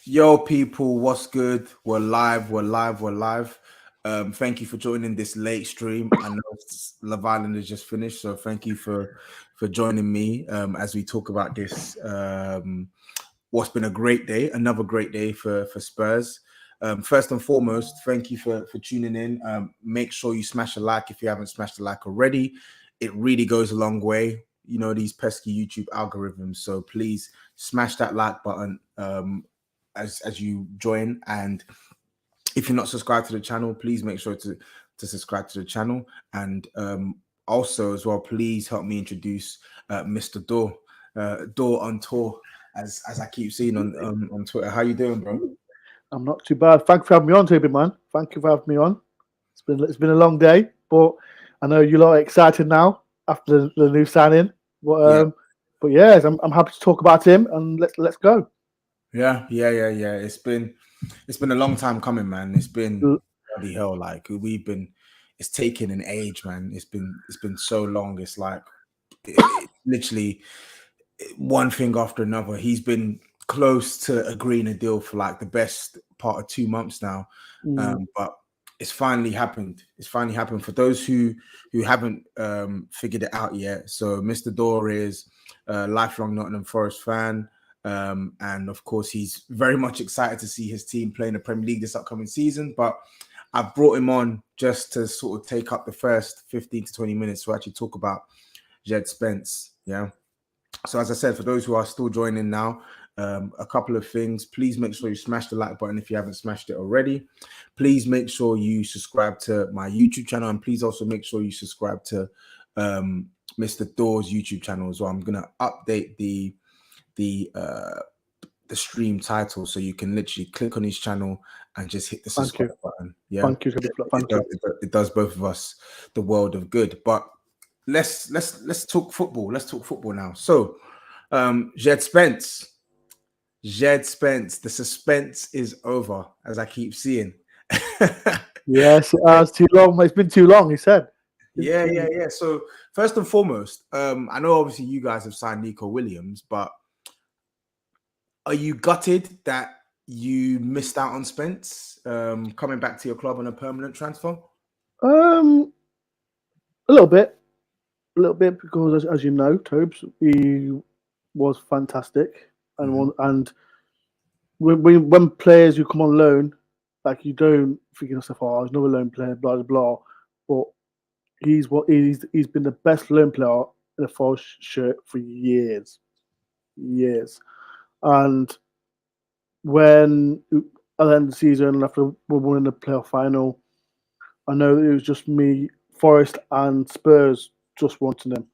Yo, people, what's good? We're live, we're live, we're live. Thank you for joining this late stream. I know Love Island has just finished, so thank you for joining me as we talk about this. What's been a great day, another great day for Spurs. First and foremost, thank you for tuning in. Make sure you smash a like if you haven't smashed a like already. It really goes a long way. You know, these pesky YouTube algorithms. So please smash that like button as you join. And if you're not subscribed to the channel, please make sure to subscribe to the channel. And also as well, please help me introduce Mr. Door on tour, as I keep seeing on Twitter. How you doing, bro? I'm not too bad. Thank you for having me on, Tobi, man. Thank you for having me on. It's been a long day, but I know you lot are excited now after the new signing. But yes, I'm happy to talk about him, and let's go. Yeah. It's been a long time coming, man. It's been bloody hell. Like it's taken an age, man. It's been so long. It's like literally one thing after another. He's been close to agreeing a deal for like the best part of 2 months now, but it's finally happened. It's finally happened for those who haven't figured it out yet. So Mr. Door is a lifelong Nottingham Forest fan. And of course, he's very much excited to see his team play in the Premier League this upcoming season. But I've brought him on just to sort of take up the first 15 to 20 minutes to actually talk about Jed Spence. Yeah. So as I said, for those who are still joining now, a couple of things. Please make sure you smash the like button if you haven't smashed it already. Please make sure you subscribe to my YouTube channel, and please also make sure you subscribe to Mr. Door's YouTube channel as well. I'm gonna update the stream title so you can literally click on his channel and just hit the subscribe button. Yeah, thank you. It does both of us the world of good. But let's talk football. Let's talk football now. So, Jed Spence, the suspense is over, as I keep seeing. Yes, it's too long. It's been too long. He said. Yeah. So first and foremost, I know obviously you guys have signed Nico Williams, but are you gutted that you missed out on Spence coming back to your club on a permanent transfer? A little bit, because as you know, Tobes, he was fantastic, and when players who come on loan, like you don't think yourself, oh, there's another loan player, blah blah blah, but he's been the best loan player in a Forest shirt for years. And when at the end of the season, after we won the playoff final, I know that it was just me, Forest, and Spurs just wanting him.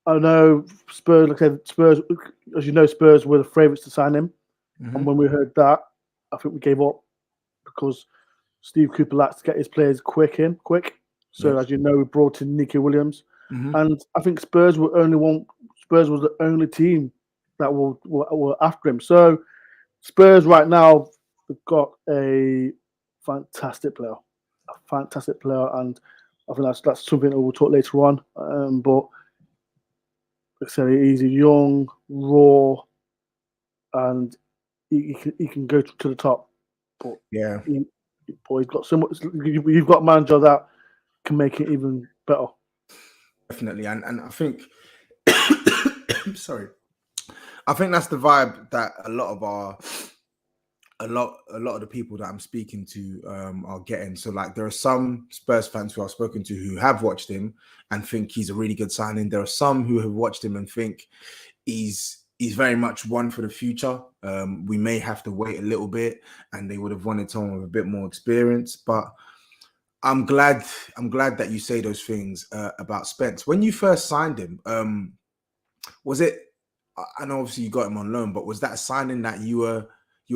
I know Spurs, like I said, Spurs, as you know, Spurs were the favourites to sign him. And when we heard that, I think we gave up because Steve Cooper likes to get his players quick. So as you know, we brought in Nico Williams, and I think Spurs was the only team that were after him. So Spurs right now have got a fantastic player, and I think that's something that we'll talk later on. But like I said, he's a young, raw, and he can go to the top. But he's got so much. You've got a manager that can make it even better. Definitely, and I think, sorry, I think that's the vibe that a lot of the people that I'm speaking to are getting. So like there are some Spurs fans who I've spoken to who have watched him and think he's a really good signing. There are some who have watched him and think he's very much one for the future. We may have to wait a little bit, and they would have wanted someone with a bit more experience. But I'm glad that you say those things about Spence. When you first signed him, was it? I know obviously you got him on loan, but was that a signing that you were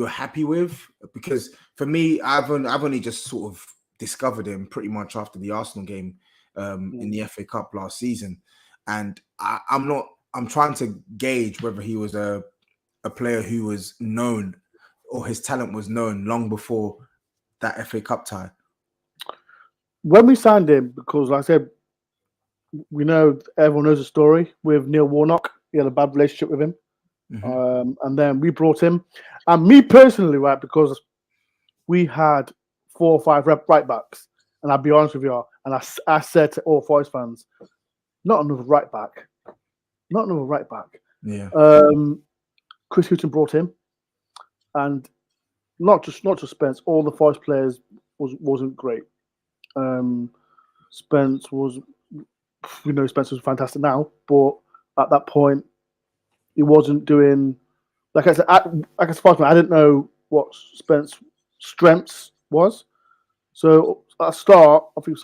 happy with? Because for me, I've only just sort of discovered him pretty much after the Arsenal game in the FA Cup last season, and I'm trying to gauge whether he was a player who was known or his talent was known long before that FA Cup tie. When we signed him, because like I said, we know everyone knows the story with Neil Warnock. He had a bad relationship with him. And then we brought him. And me personally, right, because we had 4 or 5 right backs. And I'll be honest with you, and I said to all Forest fans, not another right back. Not another right back. Yeah. Chris Hughton brought him. And not just Spence, all the Forest players wasn't great. Spence was, Spence was fantastic now, but at that point, he wasn't doing. Like I said, I didn't know what Spence's strengths was. So at the start, I think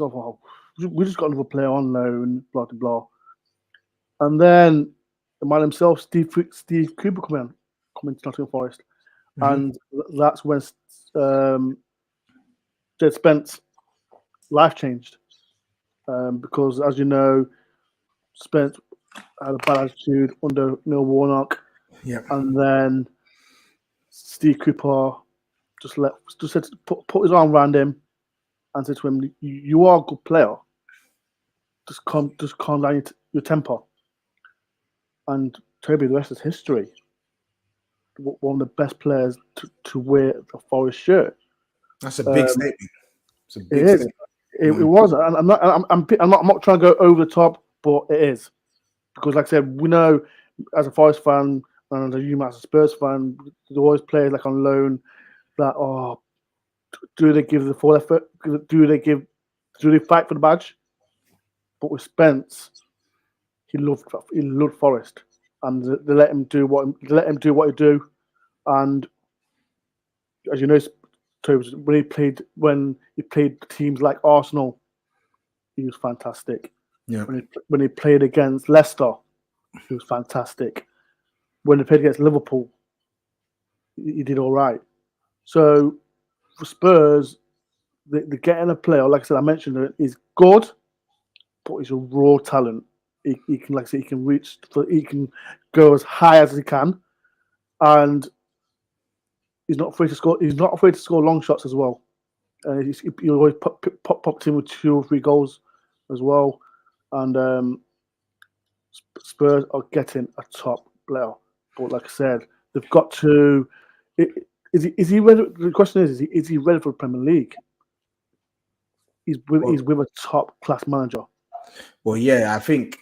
we just got another player on loan, blah blah blah. And then the man himself, Steve Cooper, coming to Nottingham Forest, and that's when Jed Spence life changed, because as you know, Spence had a bad attitude under Neil Warnock, and then Steve Cooper just said put his arm around him and said to him, "You are a good player. Just calm down your temper." And Tobi, the rest is history. One of the best players to wear the Forest shirt. That's a big statement. It's a big statement. It was, and I'm not trying to go over the top, but it is, because like I said, we know as a Forest fan and as a Spurs fan, there's always players like on loan that do they give the full effort? Do they fight for the badge? But with Spence, he loved Forest, and they let him do what he do, and as you know, when he played teams like Arsenal, he was fantastic. Yeah. When he played against Leicester, he was fantastic. When he played against Liverpool, he did all right. So for Spurs, the getting a player, like I said, I mentioned it, is good, but he's a raw talent. He can, like I said, he can go as high as he can, and he's not afraid to score. He's not afraid to score long shots as well. He always popped in with 2 or 3 goals as well. And Spurs are getting a top player. But like I said, they've got to. Is he ready? The question is he ready for the Premier League? He's with a top class manager. Well, yeah, I think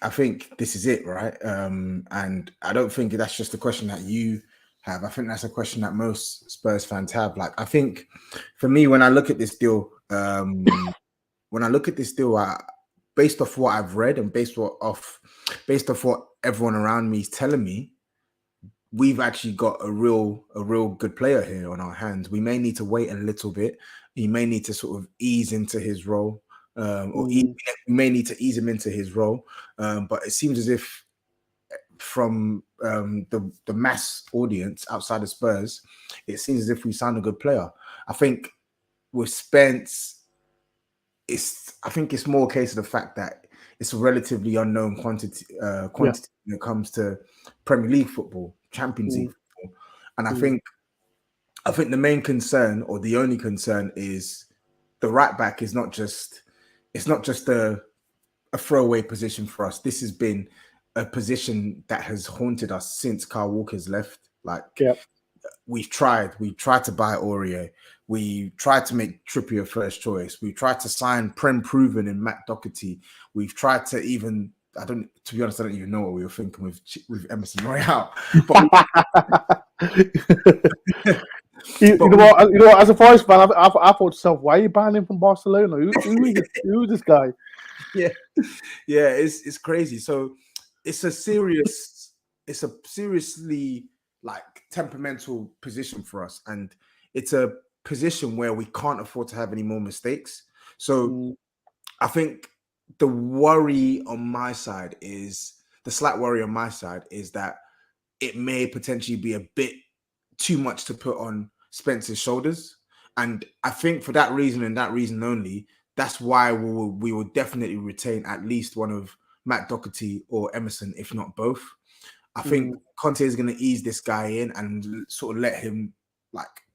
this is it, right? And I don't think that's just a question that you have. I think that's a question that most Spurs fans have. Like, I think for me, when I look at this deal, based off what I've read and based off what everyone around me is telling me, we've actually got a real good player here on our hands. We may need to wait a little bit. He may need to sort of ease into his role, we may need to ease him into his role. But it seems as if from the mass audience outside of Spurs, it seems as if we signed a good player. I think with Spence, I think it's more a case of the fact that it's a relatively unknown quantity when it comes to Premier League football, Champions League football. And I think the main concern, or the only concern, is the right back is not just a throwaway position for us. This has been a position that has haunted us since Kyle Walker's left. We've tried to buy Aurier. We tried to make Trippier first choice. We tried to sign Prem Proven in Matt Doherty. We've tried to even, to be honest, I don't even know what we were thinking with Emerson Royale. You know what? As a Forest fan, I thought to myself, why are you buying him from Barcelona? Who is this guy? Yeah, it's crazy. So it's a seriously like temperamental position for us, and it's a position where we can't afford to have any more mistakes. So I think the slight worry on my side is that it may potentially be a bit too much to put on Spence's shoulders. And I think for that reason and that reason only, that's why we will definitely retain at least one of Matt Doherty or Emerson, if not both. I think Conte is going to ease this guy in and sort of let him like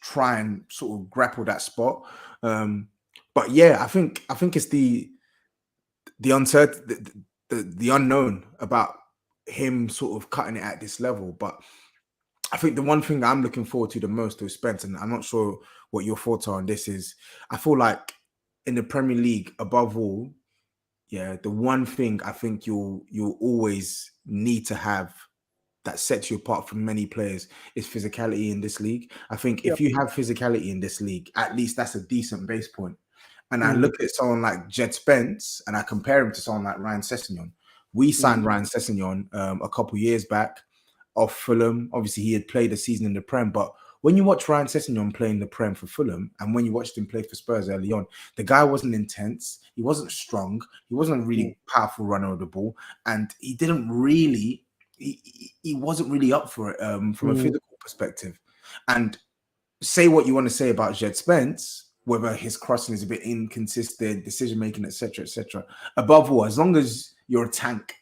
try and sort of grapple that spot. But yeah, I think it's the uncertain, the unknown about him sort of cutting it at this level. But I think the one thing I'm looking forward to the most with Spence, and I'm not sure what your thoughts are on this, is I feel like in the Premier League, above all, yeah, the one thing I think you'll always need to have that sets you apart from many players is physicality in this league. I think if you have physicality in this league, at least that's a decent base point. And I look at someone like Jed Spence and I compare him to someone like Ryan Sessegnon. We signed Ryan Sessegnon a couple years back off Fulham. Obviously, he had played a season in the Prem, but when you watch Ryan Sessegnon play in the Prem for Fulham and when you watched him play for Spurs early on, the guy wasn't intense. He wasn't strong. He wasn't a really powerful runner of the ball. And he didn't really, he wasn't really up for it from a physical perspective. And say what you want to say about Jed Spence, whether his crossing is a bit inconsistent, decision making, etc., etc. Above all, as long as you're a tank,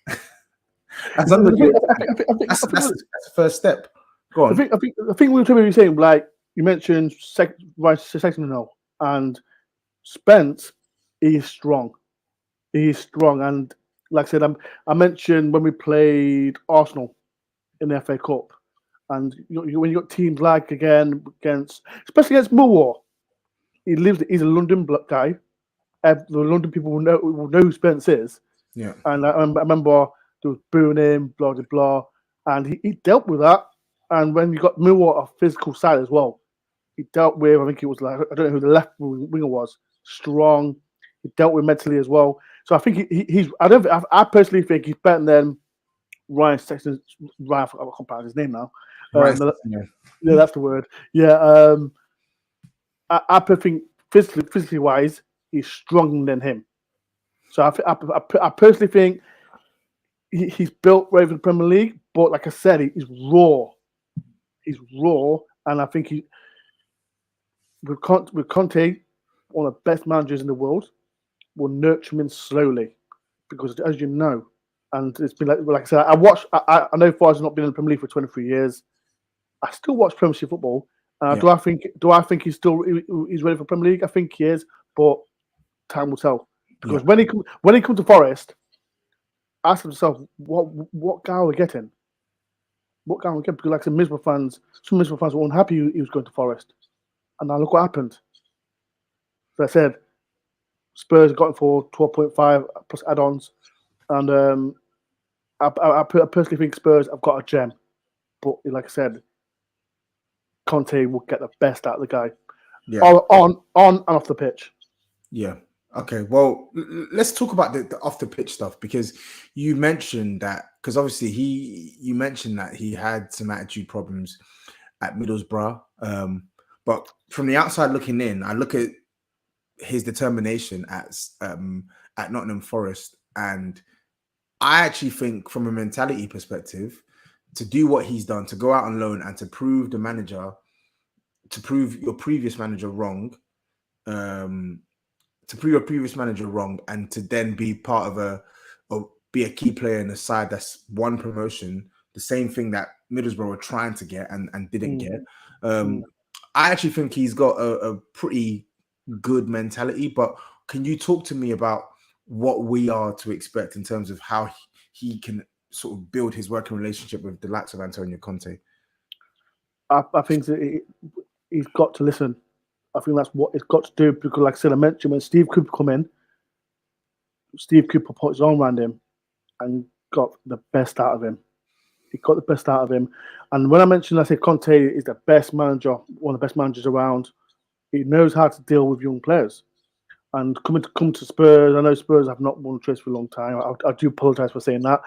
as long as you're a tank, that's the first step. Go on. I think we were saying, like you mentioned, second now, and Spence is strong. He's strong, and like I said, I mentioned when we played Arsenal in the FA Cup, and when you got teams like especially against Millwall, he's a London guy. The London people will know who Spence is. Yeah, and I remember there was booing him, blah blah blah, and he dealt with that. And when you got Millwall a physical side as well, he dealt with. I think it was like I don't know who the left winger was. Strong. He dealt with mentally as well. So I think he's. I personally think he's better than Ryan Sexton. Ryan, I can't pronounce his name now. Yeah, that's the word. Yeah. I think physically wise, he's stronger than him. So I personally think he's built right for the Premier League. But like I said, he's raw. He's raw, and I think with Conte, one of the best managers in the world, will nurture him in slowly, because as you know, and it's been like I said, I know Forrest has not been in the Premier League for 23 years. I still watch Premiership football. Do I think he's ready for Premier League? I think he is, but time will tell. Because when he comes to Forest, ask himself what guy are we getting? What guy are we getting? Because like some Middlesbrough fans were unhappy he was going to Forest, and now look what happened. As I said, Spurs got him for 12.5 plus add-ons, and I personally think Spurs have got a gem, but like I said, Conte will get the best out of the guy, on and off the pitch. Yeah. Okay. Well, let's talk about the off the pitch stuff, because you mentioned that, because obviously you mentioned that he had some attitude problems at Middlesbrough. But from the outside looking in, I look at his determination at Nottingham Forest, and I actually think from a mentality perspective, to do what he's done, to go out on loan and to prove your previous manager wrong, and to then be part of be a key player in a side that's won promotion, the same thing that Middlesbrough were trying to get and didn't get. I actually think he's got a pretty good mentality, but can you talk to me about what we are to expect in terms of how he can sort of build his working relationship with the likes of Antonio Conte? I think that he's got to listen. I think that's what he's got to do, because like I said, I mentioned when Steve Cooper come in, Steve Cooper put his arm around him and got the best out of him. He got the best out of him. And when I said Conte is the best manager, one of the best managers around. He knows how to deal with young players. And come to Spurs, I know Spurs have not won a trophy for a long time. I do apologise for saying that.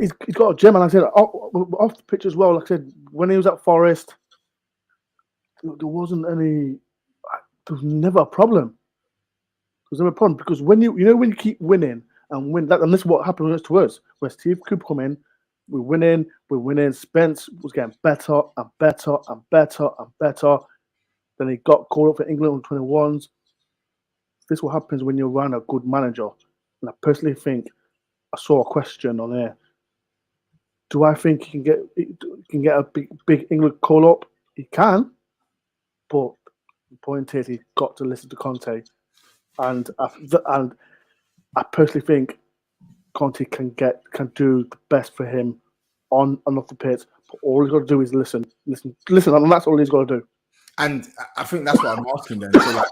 He's got a gem, and like I said, off the pitch as well. Like I said, when he was at Forest, there was never a problem. There was never a problem, because when you keep winning and this is what happened to us. When Steve Cooper come in, we're winning. Spence was getting better and better and better and better. Then he got called up for England on 21s. This is what happens when you're around a good manager. And I personally think, I saw a question on there. Do I think he can get a big England call up? He can, but the point is he's got to listen to Conte, and I personally think Conte can do the best for him on and off the pitch. But all he's got to do is listen, and that's all he's got to do. And I think that's what I'm asking then. So, like,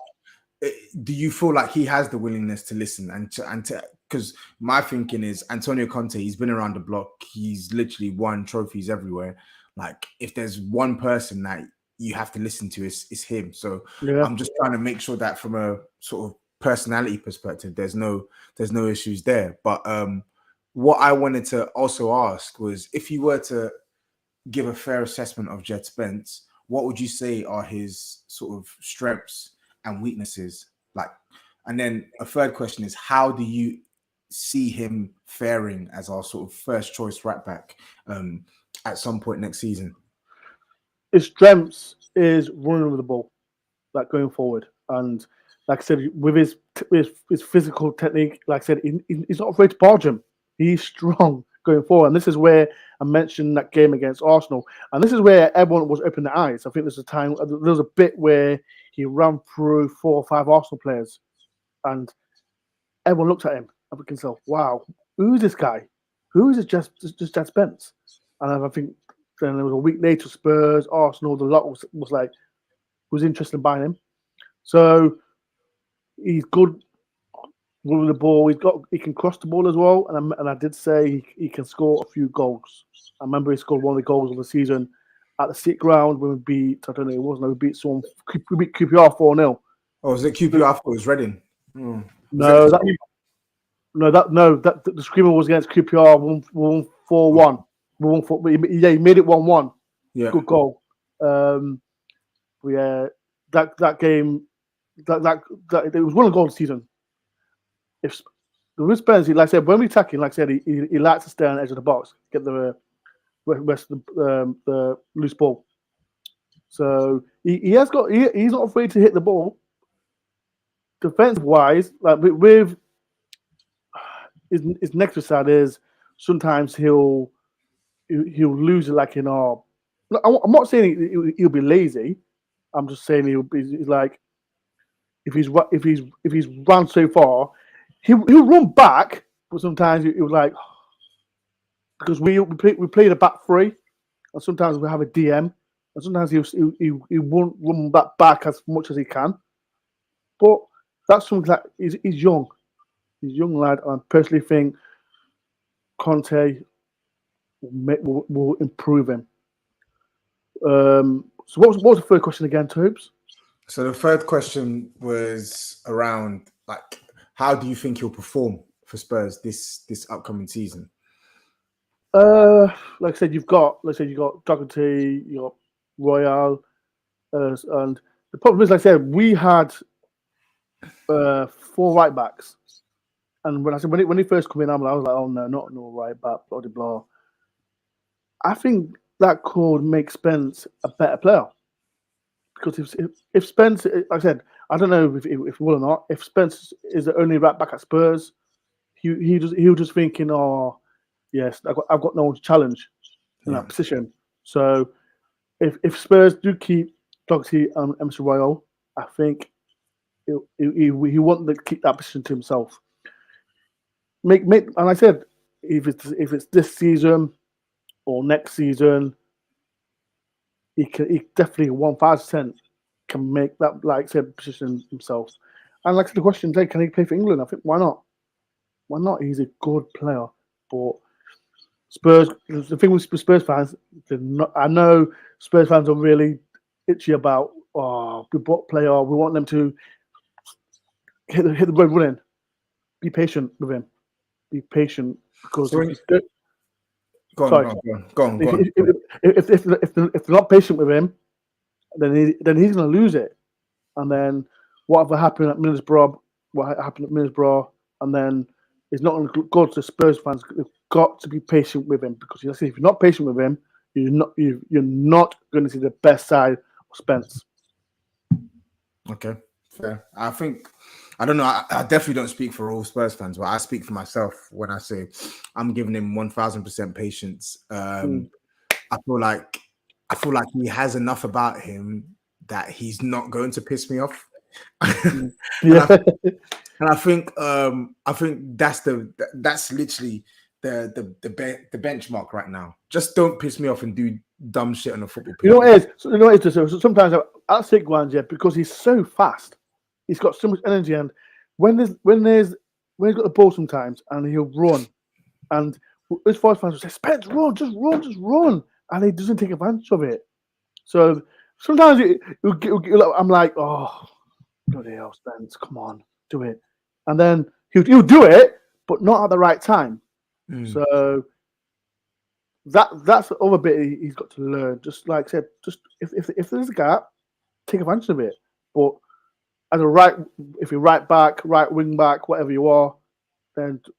do you feel like he has the willingness to listen and to because my thinking is Antonio Conte, he's been around the block, he's literally won trophies everywhere. Like, if there's one person that you have to listen to, is him. So I'm just trying to make sure that from a sort of personality perspective, there's no issues there. But what I wanted to also ask was, if you were to give a fair assessment of Jed Spence, what would you say are his sort of strengths and weaknesses? Like, and then a third question is, how do you see him faring as our sort of first choice right back at some point next season? His strengths is running with the ball, like going forward, and like I said, with his physical technique, like I said, he's not afraid to barge him. He's strong going forward, and this is where I mentioned that game against Arsenal, and this is where everyone was opening their eyes. I think there's a bit where he ran through 4 or 5 Arsenal players, and everyone looked at him and thinking, "So, wow, who is this guy? Who is it? Just Jed Spence?" And I think then there was a week later, Spurs, Arsenal, the lot was like, was interested in buying him. So he's good with the ball. He can cross the ball as well, and I did say he can score a few goals. I remember he scored one of the goals of the season at the City ground when we beat, I don't know, it wasn't, we beat someone, we beat QPR 4-0. Oh, was it QPR? I thought it was Reading. No, the screamer was against QPR 1-4-1. Yeah, he made it 1-1. Yeah, good goal. Yeah, that game, that it was one of the goals of the season. If the Spence, like I said, when we attack him, like I said, he likes to stay on the edge of the box, get the rest of the loose ball. So he's not afraid to hit the ball. Defensive wise, like with his next side is sometimes he'll lose it, like in our. I'm not saying he'll be lazy. I'm just saying he's like, if he's run so far, he'll run back, but sometimes he was like, because we play the back 3, and sometimes we have a DM, and sometimes he won't run back as much as he can. But that's something that he's young. He's a young lad, and I personally think Conte will improve him. So what was the third question again, Tobes? So the third question was around, like, how do you think he'll perform for Spurs this upcoming season? Like I said, you've got Doherty, you got Royale, and the problem is, like I said, we had 4 right backs, and when he first came in, I was like, oh no, not no right back, blah blah blah. I think that could make Spence a better player, because if Spence, like I said, I don't know if he will or not. If Spence is the only right back at Spurs, he'll just thinking, oh yes, I've got no one to challenge in that position. So if Spurs do keep Doherty and Emerson Royal, I think he wants to keep that position to himself. And I said, if it's this season or next season, he definitely 1,000% can make that, like I said, position himself. And like the question today, can he play for England? I think why not? Why not? He's a good player. But Spurs, the thing with Spurs fans, I know Spurs fans are really itchy about, we bought player, we want them to hit the road running. Be patient with him. Be patient, because Go on. If they're not patient with him, then he's going to lose it. And then whatever happened at Middlesbrough, and then it's not going to go to Spurs fans. They've got to be patient with him, because if you're not patient with him, you're not going to see the best side of Spence. Okay, fair. I don't know. I definitely don't speak for all Spurs fans, but I speak for myself when I say I'm giving him 1,000% patience. I feel like he has enough about him that he's not going to piss me off. And And I think that's literally the benchmark right now. Just don't piss me off and do dumb shit on the football pitch. You know what it is? You know what it is? So sometimes I take one, yeah, because he's so fast. He's got so much energy, and when he's got the ball sometimes, and he'll run, and his Forest fans will say, "Spence, run, just run," and he doesn't take advantage of it. So sometimes I'm like, "Oh, bloody hell, Spence, come on, do it," and then he'll do it, but not at the right time. So that's the other bit he's got to learn. Just like I said, just if there's a gap, take advantage of it. But if you're right back, right wing back, whatever you are, then just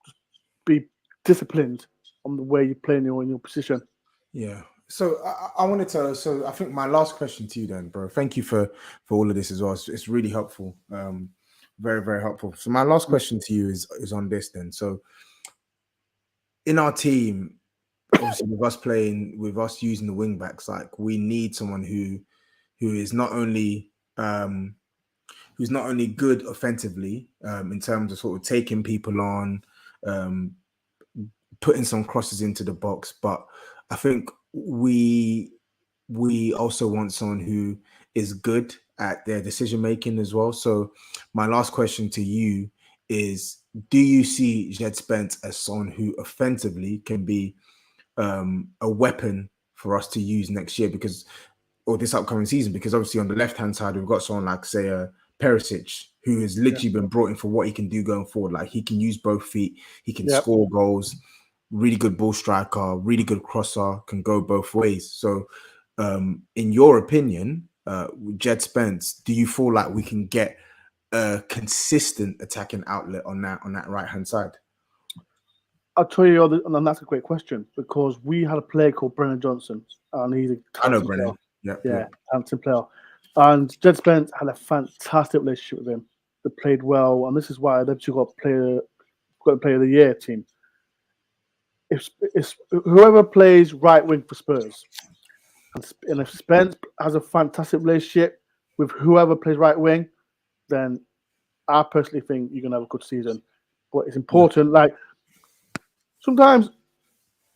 be disciplined on the way you play in your position. Yeah. So I wanted to. So I think my last question to you, then, bro. Thank you for all of this as well. It's really helpful. Very, very helpful. So my last question to you is on this then. So in our team, obviously with us using the wing backs, like we need someone who is not only who's not only good offensively in terms of sort of taking people on, putting some crosses into the box, but I think we also want someone who is good at their decision making as well. So my last question to you is, do you see Jed Spence as someone who offensively can be a weapon for us to use next year, or this upcoming season? Because obviously on the left-hand side, we've got someone like, say, Perisic, who has literally been brought in for what he can do going forward. Like, he can use both feet, he can score goals, really good ball striker, really good crosser, can go both ways. So in your opinion, Jed Spence, do you feel like we can get a consistent attacking outlet on that right-hand side? I'll tell you, and that's a great question, because we had a player called Brennan Johnson, and he's a talented player. Yeah, talented player. And Jed Spence had a fantastic relationship with him. They played well, and this is why they've got a player of the year team. If whoever plays right wing for Spurs, and if Spence has a fantastic relationship with whoever plays right wing, then I personally think you're gonna have a good season. But it's important, like, sometimes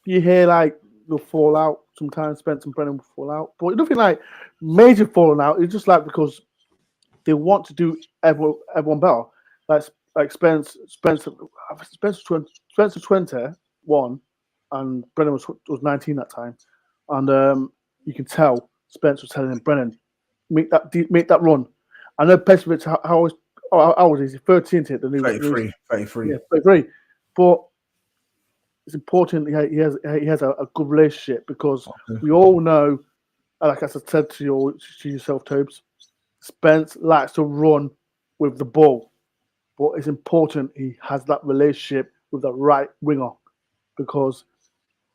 you hear like they'll fall out. Sometimes Spence and Brennan will fall out, but nothing like major falling out. It's just like because they want to do everyone better. Like Spence was 21, and Brennan was 19 that time, and you can tell Spence was telling him, Brennan, make that run. I know Petrovic, how old is he? 13 to hit the new 33. Yeah, 33. But it's important he has a good relationship, because we all know, like I said to yourself, Tobes, Spence likes to run with the ball, but it's important he has that relationship with the right winger, because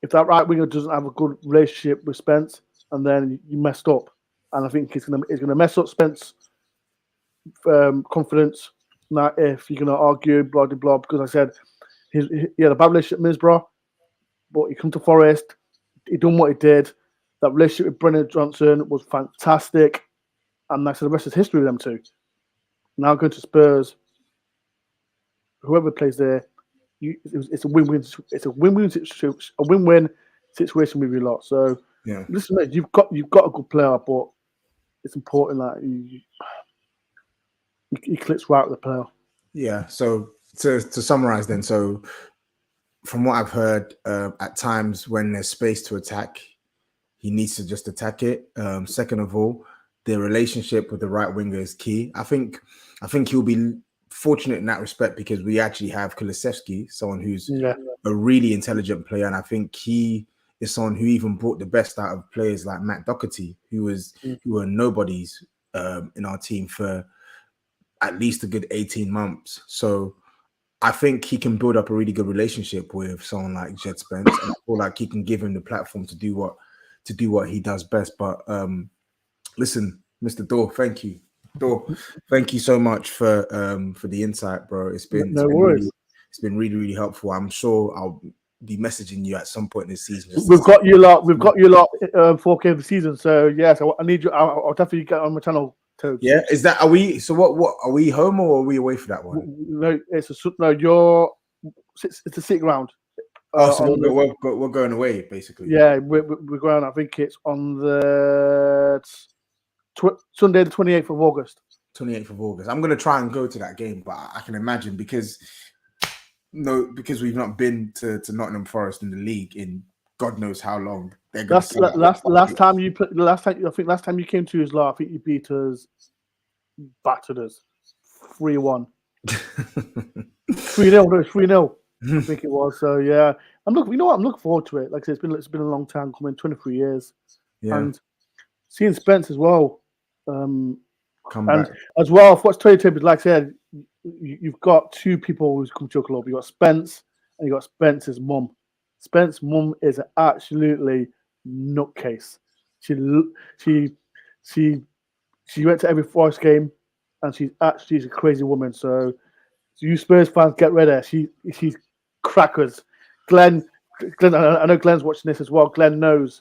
if that right winger doesn't have a good relationship with Spence, and then you messed up, and I think it's gonna mess up Spence confidence. Now, if you're gonna argue blah blah blah, because I said he had a bad relationship with Middlesbrough, but he come to Forest, he done what he did. That relationship with Brennan Johnson was fantastic, and that's the rest is history with them two. Now going to Spurs, whoever plays there, it's a win-win. It's a win-win situation with you lot. So listen, mate, you've got a good player, but it's important that he clicks right with the player. Yeah. So to summarize, then, so from what I've heard, at times when there's space to attack, he needs to just attack it. Second of all, the relationship with the right winger is key. I think he'll be fortunate in that respect, because we actually have Kulusevski, someone who's a really intelligent player, and I think he is someone who even brought the best out of players like Matt Doherty, who were nobodies in our team for at least a good 18 months. So I think he can build up a really good relationship with someone like Jed Spence, and I feel like he can give him the platform to do what he does best. But listen, Mr. Dor, thank you. Dor, thank you so much for the insight, bro. It's been really, really helpful. I'm sure I'll be messaging you at some point this season. We've got you lot 4K of the season. So yes, I need you. I'll definitely get on my channel Tobes. Yeah, is that are we? So what are we home or are we away for that one? No, it's a City ground. Oh, so we're going away basically. Yeah, we're going. I think it's on the Sunday, the 28th of August. 28th of August. I'm gonna try and go to that game, but I can imagine because we've not been to Nottingham Forest in the league in God knows how long. They're gonna last time you came to us, I think you beat us, battered us, 3-1, 3-0, no, 3-0. I think it was. So yeah, I'm looking forward to it. Like I said, it's been a long time coming, 23 years, and seeing Spence as well. Come back as well. What's Tony Tibbs, like I said, you've got two people who's come to your club. You got Spence and you got Spence's mum. Spence's mum is an absolutely nutcase. She went to every Forest game, and she's a crazy woman. So you Spurs fans, get ready. She's crackers. Glenn, I know Glenn's watching this as well. Glenn knows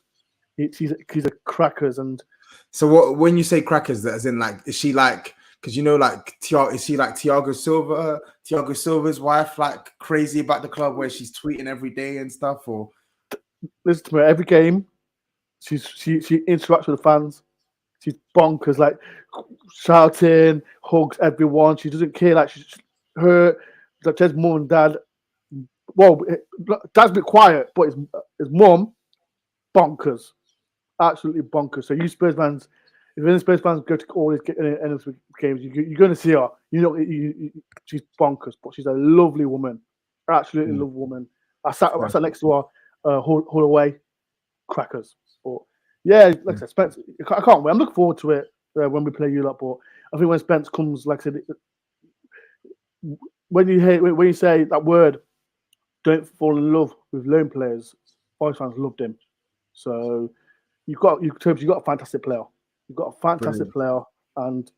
she's a crackers. And so when you say crackers, that as in like, is she like? Because like is she like Thiago Silva? Thiago Silva's wife, like crazy about the club where she's tweeting every day and stuff. Or listen to me, every game, she interacts with the fans. She's bonkers, like shouting, hugs everyone. She doesn't care. Like Ted's mum and dad. Well, dad's a bit quiet, but his mum, bonkers, absolutely bonkers. So you Spurs fans, if any Spurs fans go to all these games, you're going to see her. She's bonkers, but she's a lovely woman, absolutely lovely woman. I sat next to her, Hull away, crackers. But yeah, like I said, Spence, I can't wait. I'm looking forward to it when we play you lot. But I think when Spence comes, like I said, when you say that word, don't fall in love with loan players, Forest fans loved him. So you've got a fantastic player. You've got a fantastic player, and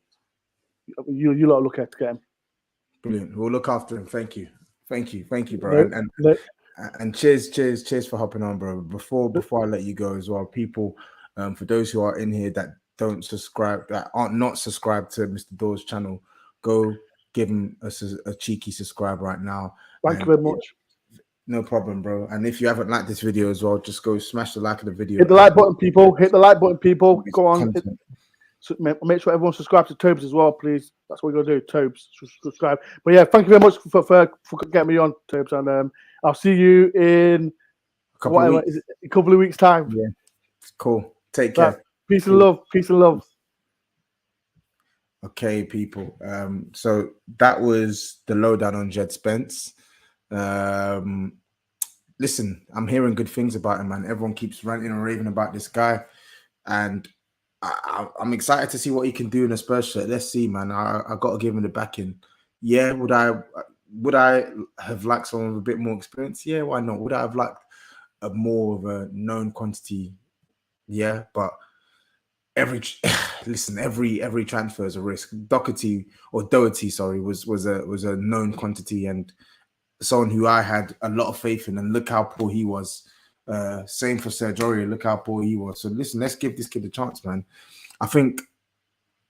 you lot look at to get him. Brilliant. We'll look after him. Thank you, bro. And cheers for hopping on, bro. Before I let you go as well, people, for those who are in here that don't subscribe, that aren't not subscribed to Mr. Dawes' channel, go give him a cheeky subscribe right now. Thank you very much. No problem, bro. And if you haven't liked this video as well, just go smash the like of the video. Hit the like button, people. Hit the like button, people. Go on. Make sure everyone subscribes to TOBS as well, please. That's what we're going to do. TOBS, subscribe. But yeah, thank you very much for getting me on, TOBS. And I'll see you in a couple of weeks' time. Yeah. Cool. Take care. Peace and love. Peace and love. Okay, people. So that was the lowdown on Jed Spence. Listen, I'm hearing good things about him, man. Everyone keeps ranting and raving about this guy, and I'm excited to see what he can do in a Spurs shirt. Let's see, man. I got to give him the backing. Yeah, would I have liked someone with a bit more experience? Yeah, why not? Would I have liked more of a known quantity? Yeah, but every transfer is a risk. Doherty, sorry, was a known quantity and someone who I had a lot of faith in, and look how poor he was. Same for Sergio Aurier, look how poor he was. So listen, let's give this kid a chance, man. I think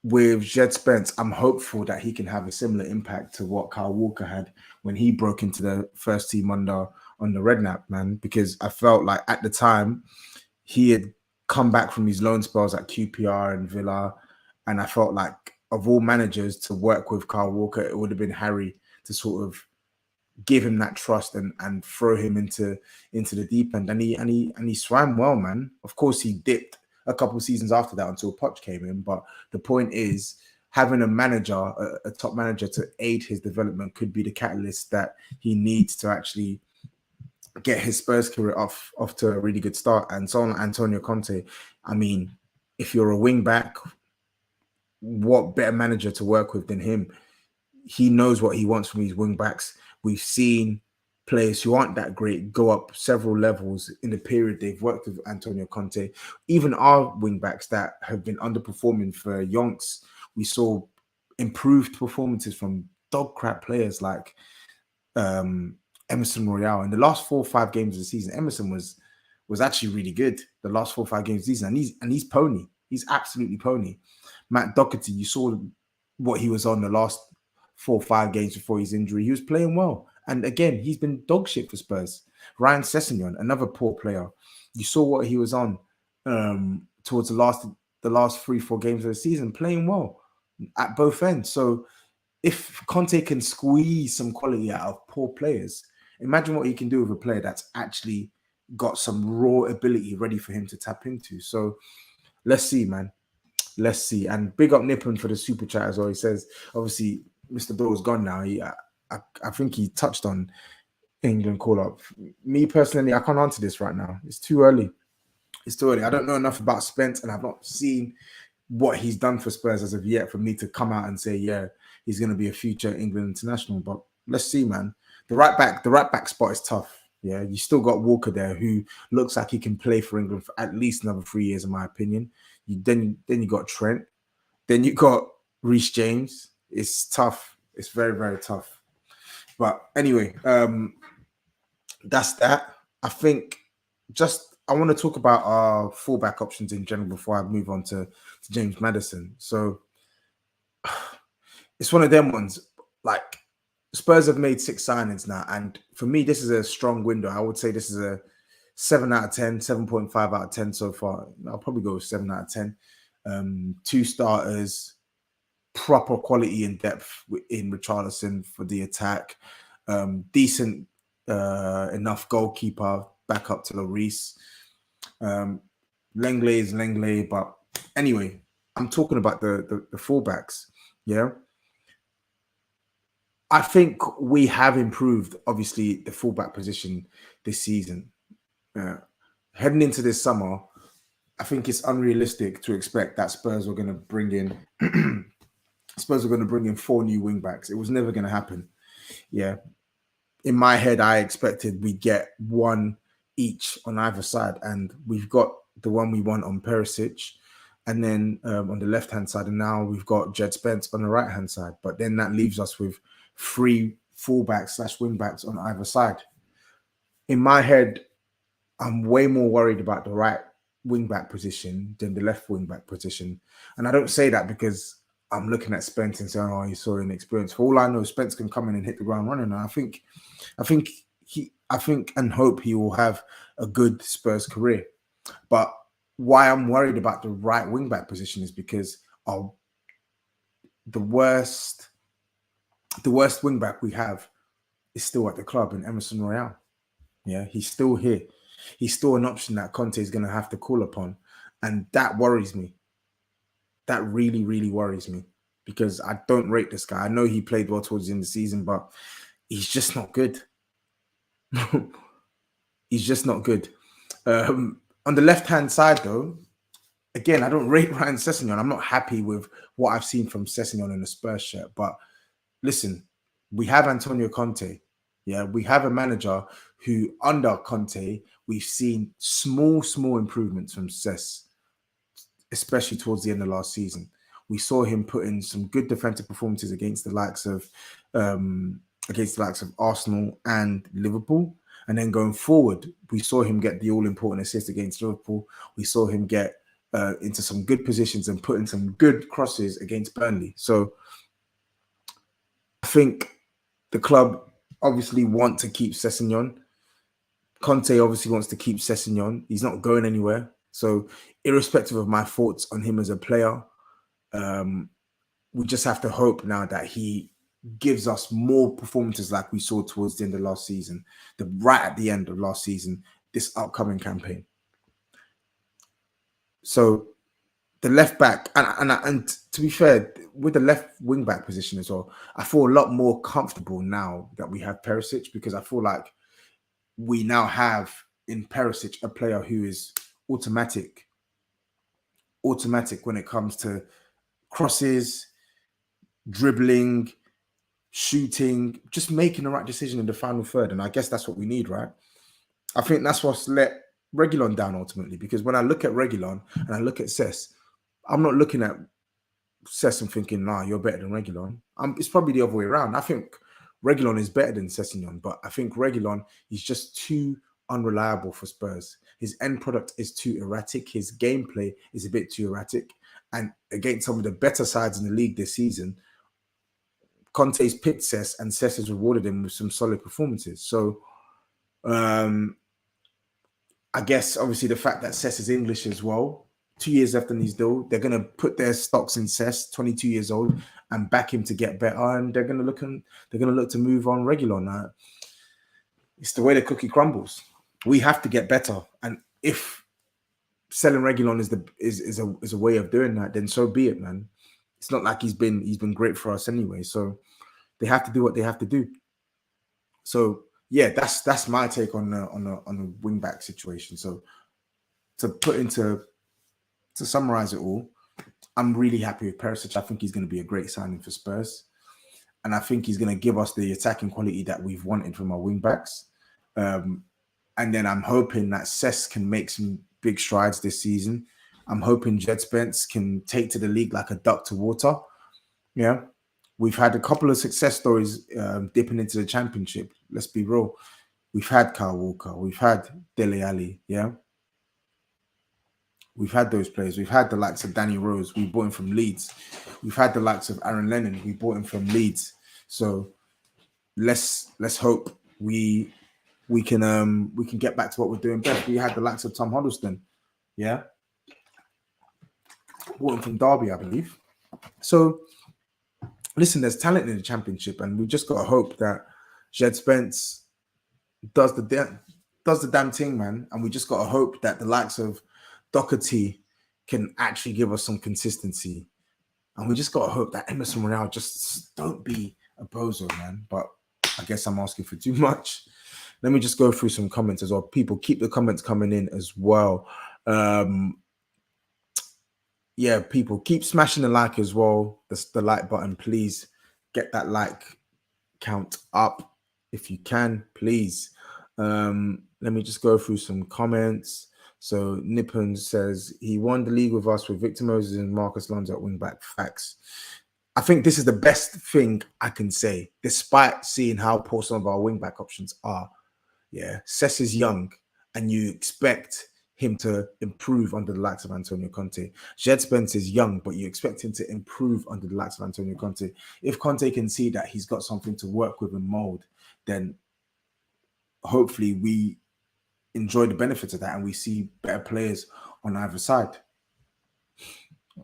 with Jed Spence, I'm hopeful that he can have a similar impact to what Kyle Walker had when he broke into the first team on the Redknapp, man, because I felt like at the time he had come back from his loan spells at QPR and Villa, and I felt like of all managers to work with Kyle Walker, it would have been Harry to sort of give him that trust and throw him into the deep end, and he swam well, man. Of course, he dipped a couple of seasons after that until Poch came in, but the point is having a manager, a top manager to aid his development could be the catalyst that he needs to actually get his Spurs career off to a really good start. And so on, Antonio Conte, I mean, if you're a wing back, what better manager to work with than him? He knows what he wants from his wing backs. We've seen players who aren't that great go up several levels in the period they've worked with Antonio Conte. Even our wing backs that have been underperforming for yonks, we saw improved performances from dog crap players like Emerson Royale. In the last 4 or 5 games of the season, Emerson was actually really good. The last 4 or 5 games of the season, and he's pony. He's absolutely pony. Matt Doherty, you saw what he was on the last 4 or 5 games before his injury. He was playing well. And again, he's been dog shit for Spurs. Ryan Sessegnon, another poor player. You saw what he was on towards the last 3, 4 games of the season, playing well at both ends. So if Conte can squeeze some quality out of poor players, imagine what he can do with a player that's actually got some raw ability ready for him to tap into. So let's see, man. Let's see. And big up Nippon for the super chat as well. He says, obviously, Mr. Doyle's gone now. I think he touched on England call-up. Me personally, I can't answer this right now. It's too early. It's too early. I don't know enough about Spence, and I've not seen what he's done for Spurs as of yet for me to come out and say, yeah, he's going to be a future England international. But let's see, man. The right back spot is tough. Yeah, you still got Walker there, who looks like he can play for England for at least another 3 years, in my opinion. Then you got Trent. Then you got Reece James. It's tough. It's very, very tough. But anyway, that's that. I think I want to talk about our fullback options in general before I move on to James Maddison. So it's one of them ones. Like, Spurs have made 6 signings now, and for me, this is a strong window. I would say this is a 7 out of 10, 7.5 out of 10 so far. I'll probably go with 7 out of 10. 2 starters, proper quality and depth in Richarlison for the attack. Decent enough goalkeeper back up to Lloris. Lenglet is Lenglet, but anyway, I'm talking about the fullbacks. Yeah. I think we have improved, obviously, the fullback position this season. Heading into this summer, I think it's unrealistic to expect that Spurs were going to bring in 4 new wing backs. It was never going to happen. Yeah. In my head, I expected we'd get 1 each on either side, and we've got the one we want on Perisic, and then on the left-hand side, and now we've got Jed Spence on the right-hand side. But then that leaves us with 3 fullbacks / wing backs on either side. In my head, I'm way more worried about the right wing back position than the left wing back position. And I don't say that because I'm looking at Spence and saying, oh, he's so inexperienced. For all I know, Spence can come in and hit the ground running. And I think and hope he will have a good Spurs career. But why I'm worried about the right wing back position is because the worst wing back we have is still at the club in Emerson Royale. Yeah, he's still here. He's still an option that Conte is going to have to call upon. And that worries me. That really, really worries me because I don't rate this guy. I know he played well towards the end of the season, but he's just not good. He's just not good. On the left-hand side, though, again, I don't rate Ryan Sessegnon. I'm not happy with what I've seen from Sessegnon in the Spurs shirt. But listen, we have Antonio Conte. Yeah, we have a manager who, under Conte, we've seen small improvements from Sess, especially towards the end of last season. We saw him put in some good defensive performances against the likes of Arsenal and Liverpool. And then going forward, we saw him get the all-important assist against Liverpool. We saw him get into some good positions and put in some good crosses against Burnley. So I think the club obviously want to keep Sessegnon. Conte obviously wants to keep Sessegnon. He's not going anywhere. So irrespective of my thoughts on him as a player, we just have to hope now that he gives us more performances like we saw towards the end of last season, right at the end of last season, this upcoming campaign. So the left back, and to be fair, with the left wing back position as well, I feel a lot more comfortable now that we have Perisic, because I feel like we now have in Perisic a player who is automatic when it comes to crosses, dribbling, shooting, just making the right decision in the final third. And I guess that's what we need, right? I think that's what's let Reguilon down ultimately, because when I look at Reguilon and I look at Cesc, I'm not looking at Cesc and thinking, nah, you're better than Reguilon. It's probably the other way around. I think Reguilon is better than Sessegnon, but I think Reguilon is just too unreliable for Spurs. His end product is too erratic. His gameplay is a bit too erratic. And against some of the better sides in the league this season, Conte's picked Cess, and Cess has rewarded him with some solid performances. So I guess obviously the fact that Cess is English as well, 2 years left on his deal, they're going to put their stocks in Cess, 22 years old, and back him to get better. And they're going to look to move on regular now. It's the way the cookie crumbles. We have to get better, and if selling Reguilon is a way of doing that, then so be it, man. It's not like he's been great for us anyway. So they have to do what they have to do. So yeah, that's my take on the wing back situation. So to summarize it all, I'm really happy with Perisic. I think he's going to be a great signing for Spurs, and I think he's going to give us the attacking quality that we've wanted from our wing backs. And then I'm hoping that Cess can make some big strides this season. I'm hoping Jed Spence can take to the league like a duck to water. Yeah. We've had a couple of success stories dipping into the championship. Let's be real. We've had Kyle Walker. We've had Dele Alli. Yeah. We've had those players. We've had the likes of Danny Rose. We bought him from Leeds. We've had the likes of Aaron Lennon. We bought him from Leeds. So let's hope we can get back to what we're doing best. We had the likes of Tom Huddleston. Yeah. Bought him from Derby, I believe. So listen, there's talent in the championship, and we just got to hope that Jed Spence does the damn thing, man. And we just got to hope that the likes of Doherty can actually give us some consistency. And we just got to hope that Emerson Royale just don't be a bozo, man. But I guess I'm asking for too much. Let me just go through some comments as well. People, keep the comments coming in as well. Yeah, people, keep smashing the like as well. The like button, please get that like count up if you can, please. Let me just go through some comments. So Nippon says he won the league with us with Victor Moses and Marcus Alonso at wing back. Facts. I think this is the best thing I can say, despite seeing how poor some of our wing back options are. Yeah, Cess is young, and you expect him to improve under the likes of Antonio Conte. Jed Spence is young, but you expect him to improve under the likes of Antonio Conte. If Conte can see that he's got something to work with and mold, then hopefully we enjoy the benefits of that and we see better players on either side.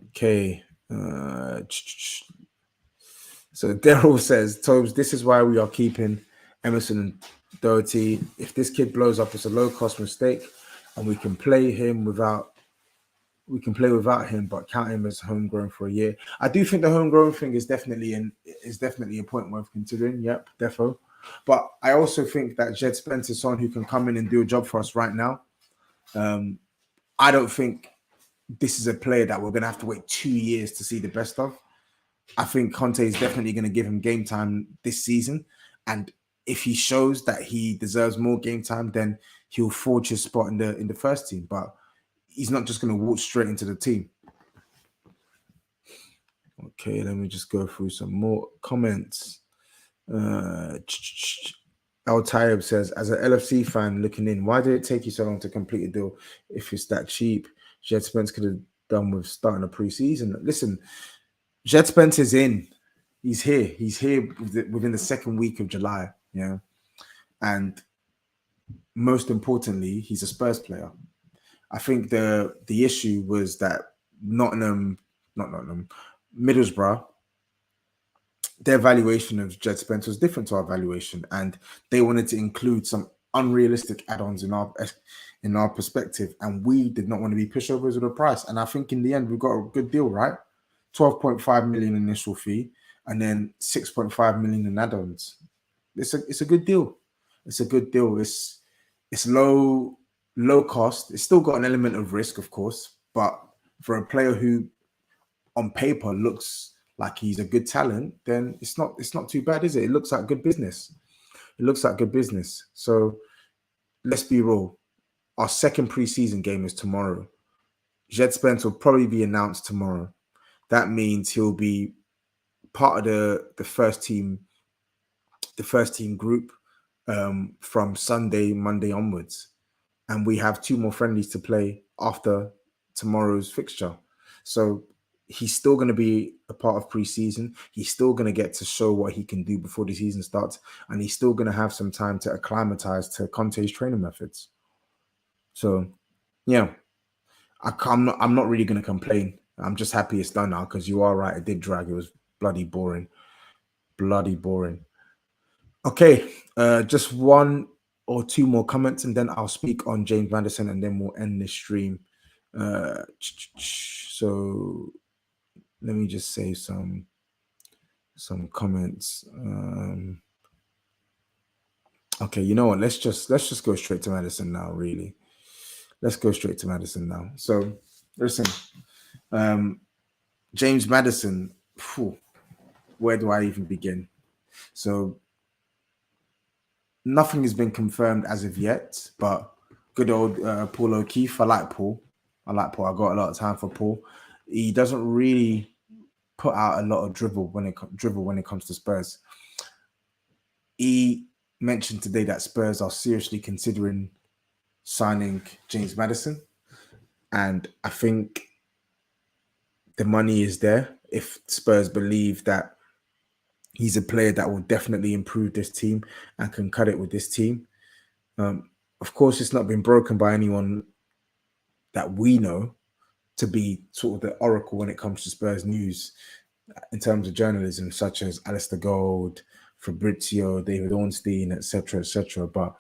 Okay. So Daryl says, Tobes, this is why we are keeping Emerson and Doherty. If this kid blows up, it's a low-cost mistake, and we can play without him, but count him as homegrown for a year. I do think the homegrown thing is definitely a point worth considering. Yep, defo. But I also think that Jed Spence is someone who can come in and do a job for us right now. I don't think this is a player that we're going to have to wait 2 years to see the best of. I think Conte is definitely going to give him game time this season. And if he shows that he deserves more game time, then he'll forge his spot in the first team. But he's not just going to walk straight into the team. Okay, let me just go through some more comments. Al Tayyib says, as an LFC fan looking in, why did it take you so long to complete a deal if it's that cheap? Jed Spence could have done with starting a preseason. Listen, Jed Spence is in. He's here. He's here within the second week of July. Yeah. And most importantly, he's a Spurs player. I think the issue was that Middlesbrough, their valuation of Jed Spence was different to our valuation, and they wanted to include some unrealistic add-ons in our perspective, and we did not want to be pushovers with the price. And I think in the end, we got a good deal, right? 12.5 million initial fee, and then 6.5 million in add-ons. It's a good deal. It's a good deal. It's low cost. It's still got an element of risk, of course, but for a player who on paper looks like he's a good talent, then it's not too bad, is it? It looks like good business. It looks like good business. So let's be real. Our second preseason game is tomorrow. Jed Spence will probably be announced tomorrow. That means he'll be part of the first team group from Monday onwards. and we have 2 more friendlies to play after tomorrow's fixture. So he's still going to be a part of pre-season. He's still going to get to show what he can do before the season starts, and he's still going to have some time to acclimatize to Conte's training methods. So, yeah, I'm not really going to complain. I'm just happy it's done now, because you are right, it did drag. It was bloody boring. Okay, just 1 or 2 more comments, and then I'll speak on James Maddison, and then we'll end this stream. So let me just say some comments. Okay, you know what? Let's just go straight to Maddison now. Really, let's go straight to Maddison now. So listen, James Maddison. Where do I even begin? So nothing has been confirmed as of yet, but good old Paul O'Keefe. I like Paul. I got a lot of time for Paul. He doesn't really put out a lot of dribble when it comes to Spurs. He mentioned today that Spurs are seriously considering signing James Maddison, and I think the money is there if Spurs believe that he's a player that will definitely improve this team and can cut it with this team. Of course, it's not been broken by anyone that we know to be sort of the oracle when it comes to Spurs news in terms of journalism, such as Alistair Gold, Fabrizio, David Ornstein, etc. But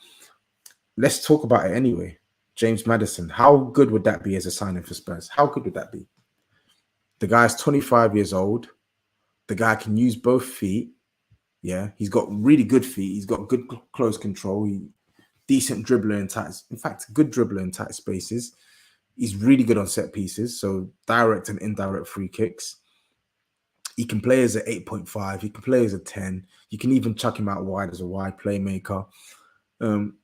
let's talk about it anyway. James Maddison, how good would that be as a signing for Spurs? How good would that be? The guy's 25 years old. The guy can use both feet. Yeah, he's got really good feet. He's got good close control. Decent dribbler in tight. In fact, good dribbler in tight spaces. He's really good on set pieces, so direct and indirect free kicks. He can play as an 8.5. He can play as a 10. You can even chuck him out wide as a wide playmaker.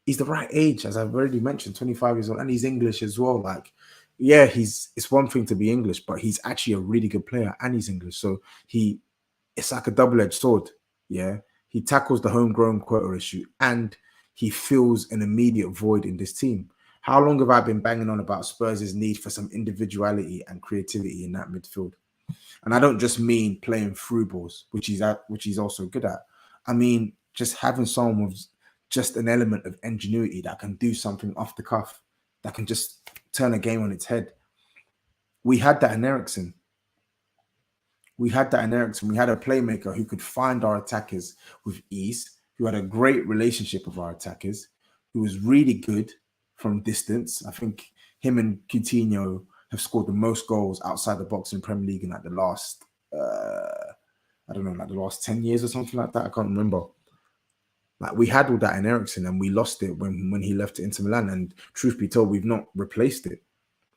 He's the right age, as I've already mentioned, 25 years old, and he's English as well. Like, yeah, it's one thing to be English, but he's actually a really good player, and he's English. So it's like a double-edged sword. Yeah, he tackles the homegrown quota issue, and he fills an immediate void in this team. How long have I been banging on about Spurs' need for some individuality and creativity in that midfield? And I don't just mean playing through balls, which he's also good at. I mean just having someone with just an element of ingenuity that can do something off the cuff, that can just turn a game on its head. We had that in Eriksen. We had a playmaker who could find our attackers with ease, who had a great relationship with our attackers, who was really good from distance. I think him and Coutinho have scored the most goals outside the box in Premier League in like the last, the last 10 years or something like that. I can't remember. Like, we had all that in Eriksen, and we lost it when he left to Inter Milan. And truth be told, we've not replaced it.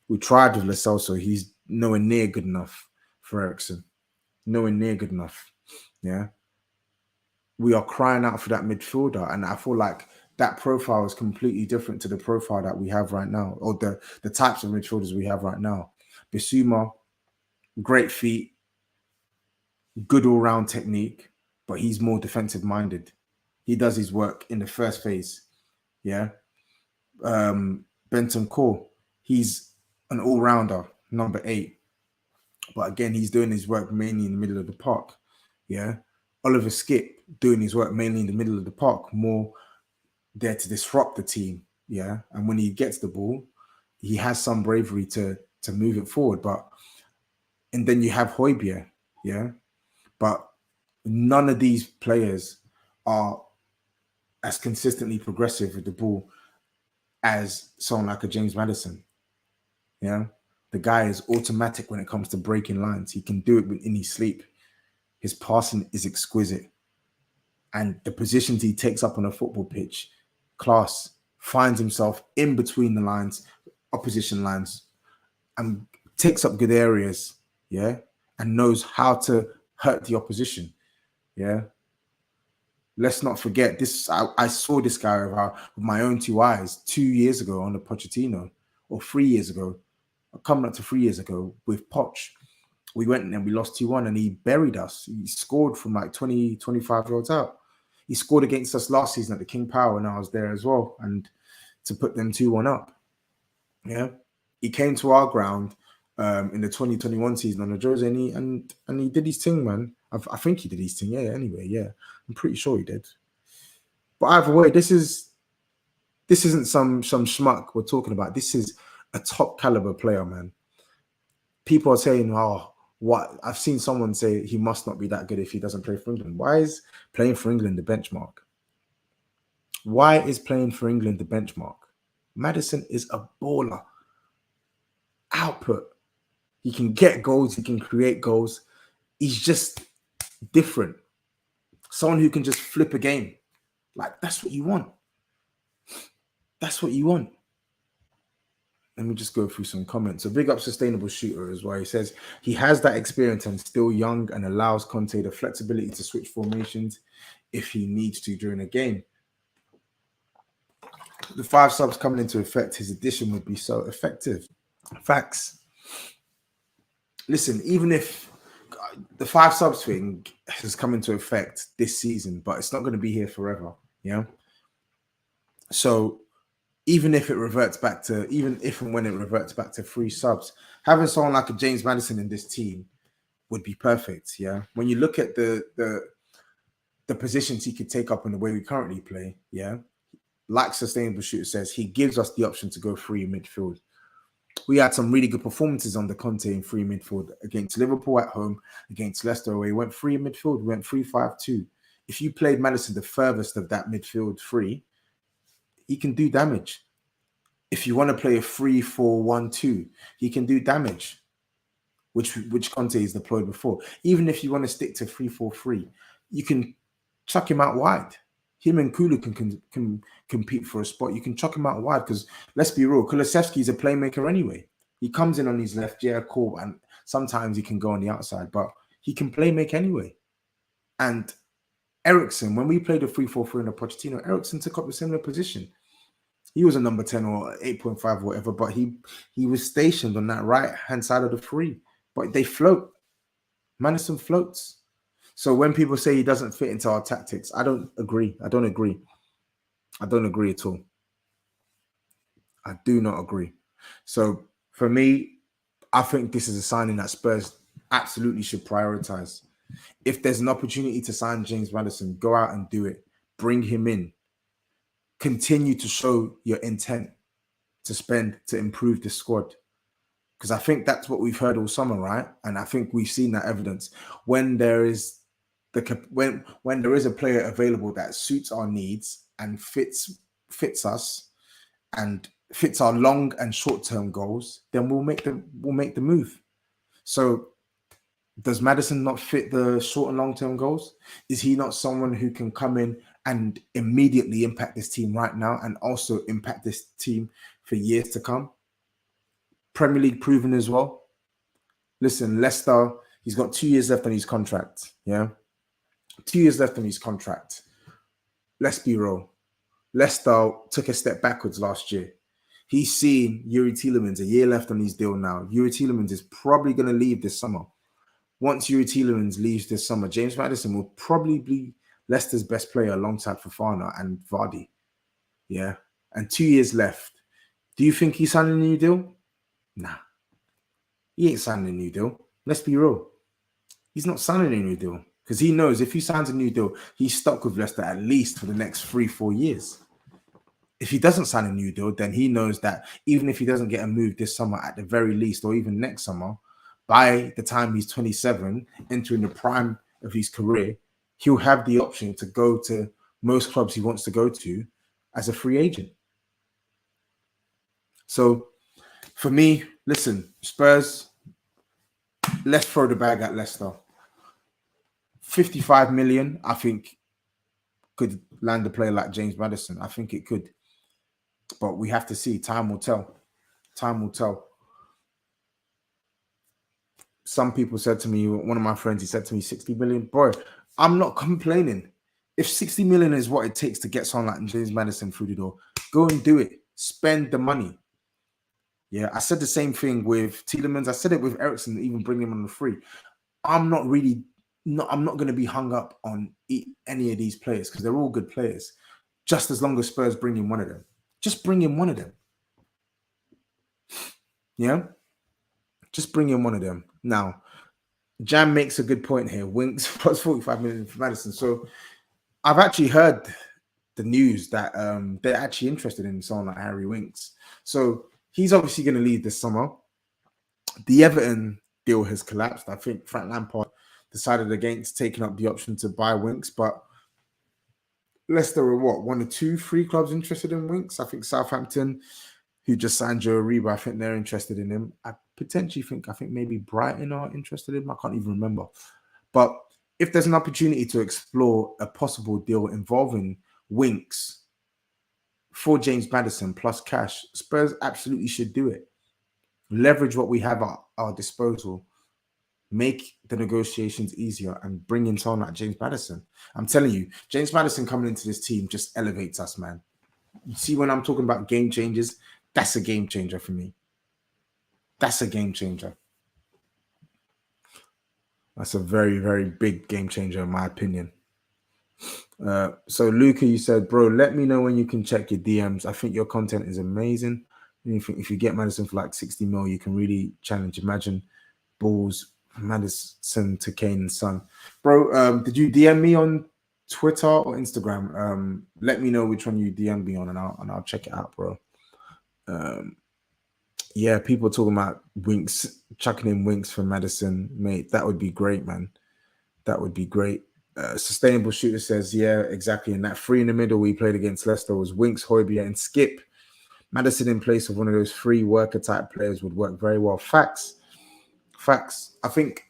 We tried with Lo Celso. He's nowhere near good enough for Eriksen. Nowhere near good enough. Yeah. We are crying out for that midfielder, and I feel like that profile is completely different to the profile that we have right now, or the types of midfielders we have right now. Bissouma, great feet, good all-round technique, but he's more defensive-minded. He does his work in the first phase. Yeah. Bentancur, he's an all-rounder, number 8. But again, he's doing his work mainly in the middle of the park. Yeah. Oliver Skip doing his work mainly in the middle of the park, more there to disrupt the team. Yeah. And when he gets the ball, he has some bravery to move it forward. And then you have Højbjerg. Yeah. But none of these players are as consistently progressive with the ball as someone like a James Maddison. Yeah. The guy is automatic when it comes to breaking lines. He can do it in his sleep. His passing is exquisite. And the positions he takes up on a football pitch, class, finds himself in between the lines, opposition lines, and takes up good areas, yeah, and knows how to hurt the opposition, yeah. Let's not forget this. I saw this guy with my own 2 eyes 2 years ago on the Pochettino, or 3 years ago, coming up to 3 years ago with Poch. We went and we lost 2-1, and he buried us. He scored from like 20, 25 yards out. He scored against us last season at the King Power, and I was there as well, and to put them 2-1 up. Yeah, he came to our ground in the 2021 season on the jersey, and he did his thing, man. I think he did his thing. Yeah. Anyway, yeah, I'm pretty sure he did. But either way, this isn't some schmuck we're talking about. This is a top caliber player, man. People are saying, "Oh, what?" I've seen someone say he must not be that good if he doesn't play for England. Why is playing for England the benchmark? Why is playing for England the benchmark? Maddison is a baller. Output. He can get goals. He can create goals. He's just different. Someone who can just flip a game. Like, that's what you want. That's what you want. Let me just go through some comments. So big up Sustainable Shooter as well. He says he has that experience and still young and allows Conte the flexibility to switch formations if he needs to during a game. The 5 subs coming into effect, his addition would be so effective. Facts. Listen, even if the 5 subs thing has come into effect this season, but it's not going to be here forever. Yeah. So even if it reverts back to, even if and when it reverts back to 3 subs, having someone like a James Maddison in this team would be perfect. Yeah. When you look at the positions he could take up in the way we currently play, yeah, like Sustainable Shooter says, he gives us the option to go free midfield. We had some really good performances under Conte in free midfield against Liverpool at home, against Leicester away. We went free in midfield. We went 3-5-2. If you played Maddison the furthest of that midfield free, he can do damage. If you want to play a 3-4-1-2, he can do damage, which Conte has deployed before. Even if you want to stick to 3-4-3, you can chuck him out wide. Him and Kulu can compete for a spot. You can chuck him out wide because, let's be real, Kulusevski's a playmaker anyway. He comes in on his left, yeah, cool, and sometimes he can go on the outside, but he can play make anyway. And Eriksen, when we played a 3-4-3 in the Pochettino, Eriksen took up a similar position. He was a number 10 or 8.5 or whatever, but he was stationed on that right-hand side of the 3. But they float. Maddison floats. So when people say he doesn't fit into our tactics, I don't agree. I don't agree. I don't agree at all. I do not agree. So for me, I think this is a signing that Spurs absolutely should prioritize. If there's an opportunity to sign James Maddison, go out and do it. Bring him in. Continue to show your intent to spend to improve the squad. Because I think that's what we've heard all summer, right? And I think we've seen that evidence. When there is when there is a player available that suits our needs and fits us and fits our long and short-term goals, then we'll make the move. So does Maddison not fit the short and long-term goals? Is he not someone who can come in and immediately impact this team right now and also impact this team for years to come? Premier League proven as well. Listen, Leicester, he's got 2 years left on his contract. Yeah. 2 years left on his contract. Let's be real. Leicester took a step backwards last year. He's seen Yuri Tielemans, a year left on his deal now. Yuri Tielemans is probably going to leave this summer. Once Yuri Tielemans leaves this summer, James Maddison will probably be Leicester's best player alongside Fofana and Vardy. Yeah. And 2 years left. Do you think he's signing a new deal? Nah. He ain't signing a new deal. Let's be real. He's not signing a new deal. Because he knows if he signs a new deal, he's stuck with Leicester at least for the next 3-4 years. If he doesn't sign a new deal, then he knows that even if he doesn't get a move this summer at the very least, or even next summer, by the time he's 27, entering the prime of his career, he'll have the option to go to most clubs he wants to go to as a free agent. So for me, listen, Spurs, let's throw the bag at Leicester. 55 million, I think, could land a player like James Maddison. I think it could. But we have to see. Time will tell. Time will tell. Some people said to me, one of my friends, he said to me, 60 million. Bro, I'm not complaining. If 60 million is what it takes to get someone like James Maddison through the door, go and do it. Spend the money. Yeah, I said the same thing with Tielemans. I said it with Eriksen, even bring him on the free. I'm not going to be hung up on any of these players because they're all good players. Just as long as Spurs bring in one of them. Just bring in one of them. Yeah, just bring in one of them. Now, Jam makes a good point here. Winks plus 45 million for Maddison. So I've actually heard the news that they're actually interested in someone like Harry Winks. So he's obviously going to leave this summer. The Everton deal has collapsed. I think Frank Lampard decided against taking up the option to buy Winks, but Leicester are what, one or two, three clubs interested in Winks? I think Southampton, who just signed Joe Ariba, I think they're interested in him. I think maybe Brighton are interested in him. I can't even remember. But if there's an opportunity to explore a possible deal involving Winks for James Maddison plus cash, Spurs absolutely should do it. Leverage what we have at our disposal, make the negotiations easier, and bring in someone like James Maddison. I'm telling you, James Maddison coming into this team just elevates us, man. You see, when I'm talking about game changers, that's a game changer for me. That's a game changer. That's a very, very big game changer, in my opinion. So, Luca, you said, bro, let me know when you can check your DMs. I think your content is amazing. If you get Maddison for like 60 mil, you can really challenge. Imagine Bulls, Maddison to Kane and Son. Bro, did you DM me on Twitter or Instagram? Let me know which one you DM me on, and I'll check it out, bro. Yeah, people talking about Winks, chucking in Winks for Maddison, mate. That would be great, man. That would be great. Sustainable Shooter says, yeah, exactly. And that three in the middle we played against Leicester was Winks, Højbjerg, and Skip. Maddison in place of one of those free worker type players would work very well. Facts. I think,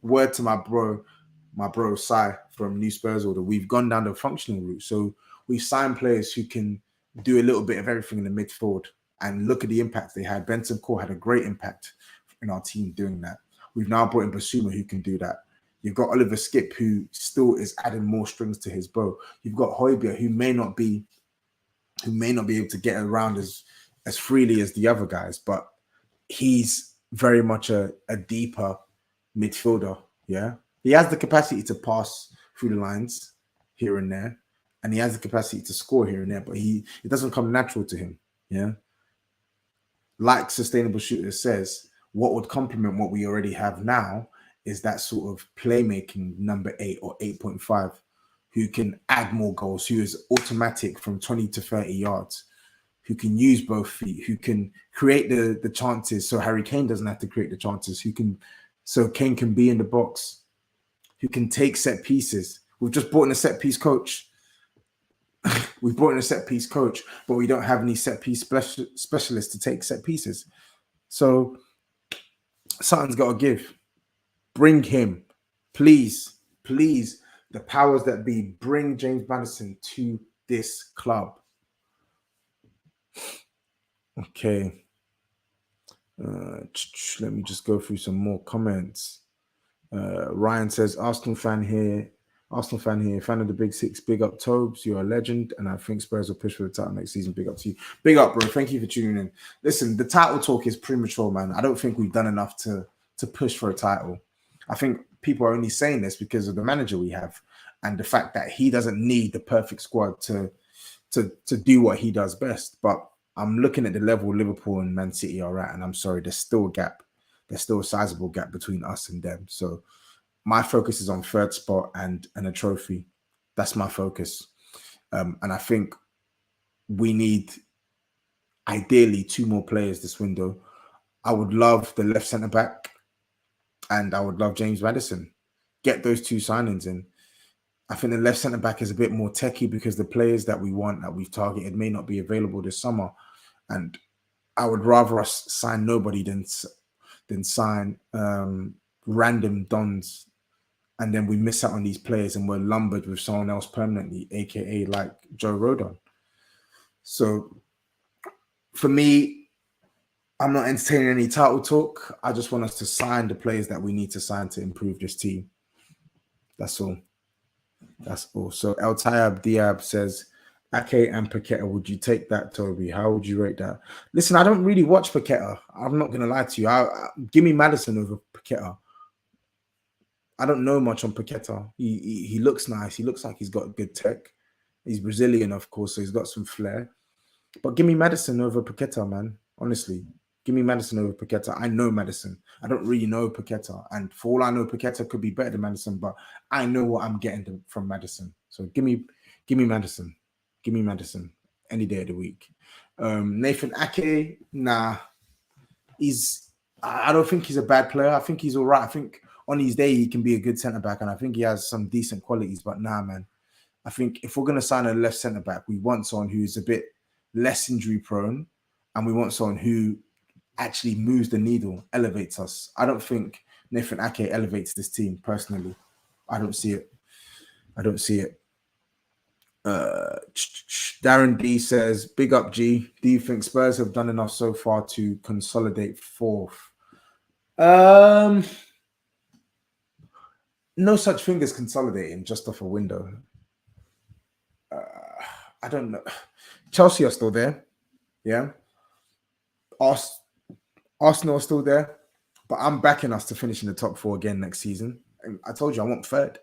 word to my bro Sai from New Spurs Order, we've gone down the functional route. So we've signed players who can do a little bit of everything in the midfield, and look at the impact they had. Benson Core had a great impact in our team doing that. We've now brought in Basuma who can do that. You've got Oliver Skip, who still is adding more strings to his bow. You've got Højbjerg, who may not be able to get around as freely as the other guys, but he's very much a deeper midfielder. Yeah, he has the capacity to pass through the lines here and there, and he has the capacity to score here and there, but it doesn't come natural to him. Yeah, like Sustainable Shooter says, what would complement what we already have now is that sort of playmaking number 8 or 8.5 who can add more goals, who is automatic from 20 to 30 yards, who can use both feet, who can create the chances so Harry Kane doesn't have to create the chances, so Kane can be in the box, who can take set pieces. We've just brought in a set piece coach. We've brought in a set piece coach, but we don't have any set piece specialists to take set pieces. So something's got to give. Bring him, please, the powers that be, bring James Maddison to this club. Okay. Let me just go through some more comments. Ryan says, Arsenal fan here, fan of the Big Six, big up Tobes, you're a legend, and I think Spurs will push for the title next season. Big up to you. Big up, bro. Thank you for tuning in. Listen, the title talk is premature, man. I don't think we've done enough to push for a title. I think people are only saying this because of the manager we have and the fact that he doesn't need the perfect squad to do what he does best. But I'm looking at the level Liverpool and Man City are at, and I'm sorry, there's still a gap. There's still a sizable gap between us and them. So my focus is on third spot and a trophy. That's my focus. And I think we need ideally 2 more players this window. I would love the left centre back, and I would love James Maddison. Get those 2 signings in. I think the left centre back is a bit more techie because the players that we want, that we've targeted, may not be available this summer. And I would rather us sign nobody than sign random dons, and then we miss out on these players and we're lumbered with someone else permanently, aka like Joe Rodon. So for me, I'm not entertaining any title talk. I just want us to sign the players that we need to sign to improve this team. That's all. So El Tayab Diab says, Ake and Paqueta, would you take that, Toby? How would you rate that? Listen, I don't really watch Paqueta. I'm not going to lie to you. Give me Maddison over Paqueta. I don't know much on Paqueta. He looks nice. He looks like he's got good tech. He's Brazilian, of course, so he's got some flair. But give me Maddison over Paqueta, man. Honestly, Give me Maddison over Paqueta. I know Maddison. I don't really know Paqueta. And for all I know, Paqueta could be better than Maddison, but I know what I'm getting from Maddison. So give me Maddison. Give me Maddison any day of the week. Nathan Ake, nah. I don't think he's a bad player. I think he's all right. I think on his day he can be a good centre back, and I think he has some decent qualities. But nah, man. I think if we're gonna sign a left centre back, we want someone who's a bit less injury prone, and we want someone who actually moves the needle, elevates us. I don't think Nathan Ake elevates this team personally. I don't see it. Darren D says, big up G. Do you think Spurs have done enough so far to consolidate fourth? No such thing as consolidating just off a window. I don't know. Chelsea are still there. Yeah. Arsenal are still there. But I'm backing us to finish in the top 4 again next season. And I told you I want third.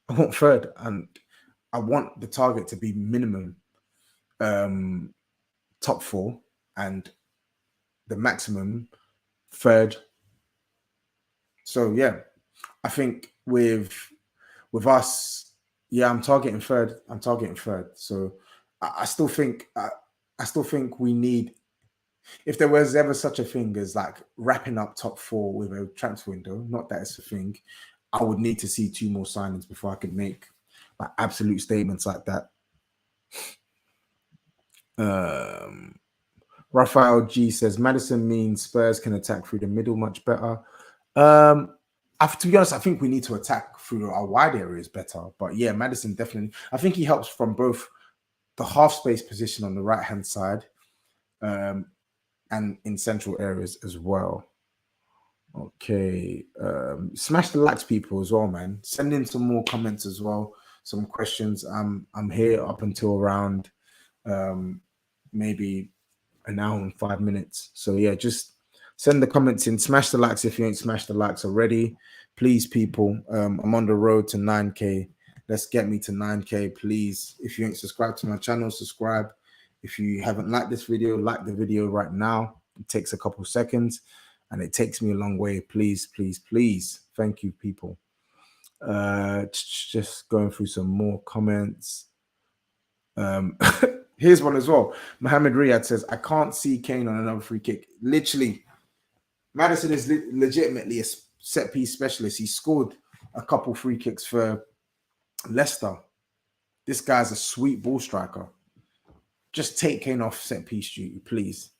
And I want the target to be minimum top 4 and the maximum third. So yeah, I think with us, yeah, I'm targeting third. So I still think we need, if there was ever such a thing as like wrapping up top 4 with a transfer window, not that it's a thing, I would need to see 2 more signings before I could make like absolute statements like that. Raphael G says Maddison means Spurs can attack through the middle much better. To be honest, I think we need to attack through our wide areas better. But yeah, Maddison definitely. I think he helps from both the half space position on the right hand side, and in central areas as well. Okay, smash the likes, people, as well, man. Send in some more comments as well, some questions. I'm here up until around maybe an hour and 5 minutes. So yeah, just send the comments in. Smash the likes if you ain't smashed the likes already, please, people. I'm on the road to 9K. Let's get me to 9K, please. If you ain't subscribed to my channel, subscribe. If you haven't liked this video, like the video right now. It takes a couple seconds and it takes me a long way. Please, please, please. Thank you, people. Just going through some more comments. Here's one as well. Mohammed Riyad says, I can't see Kane on another free kick. Literally, Maddison is legitimately a set piece specialist. He scored a couple free kicks for Leicester. This guy's a sweet ball striker. Just take Kane off set piece duty, please.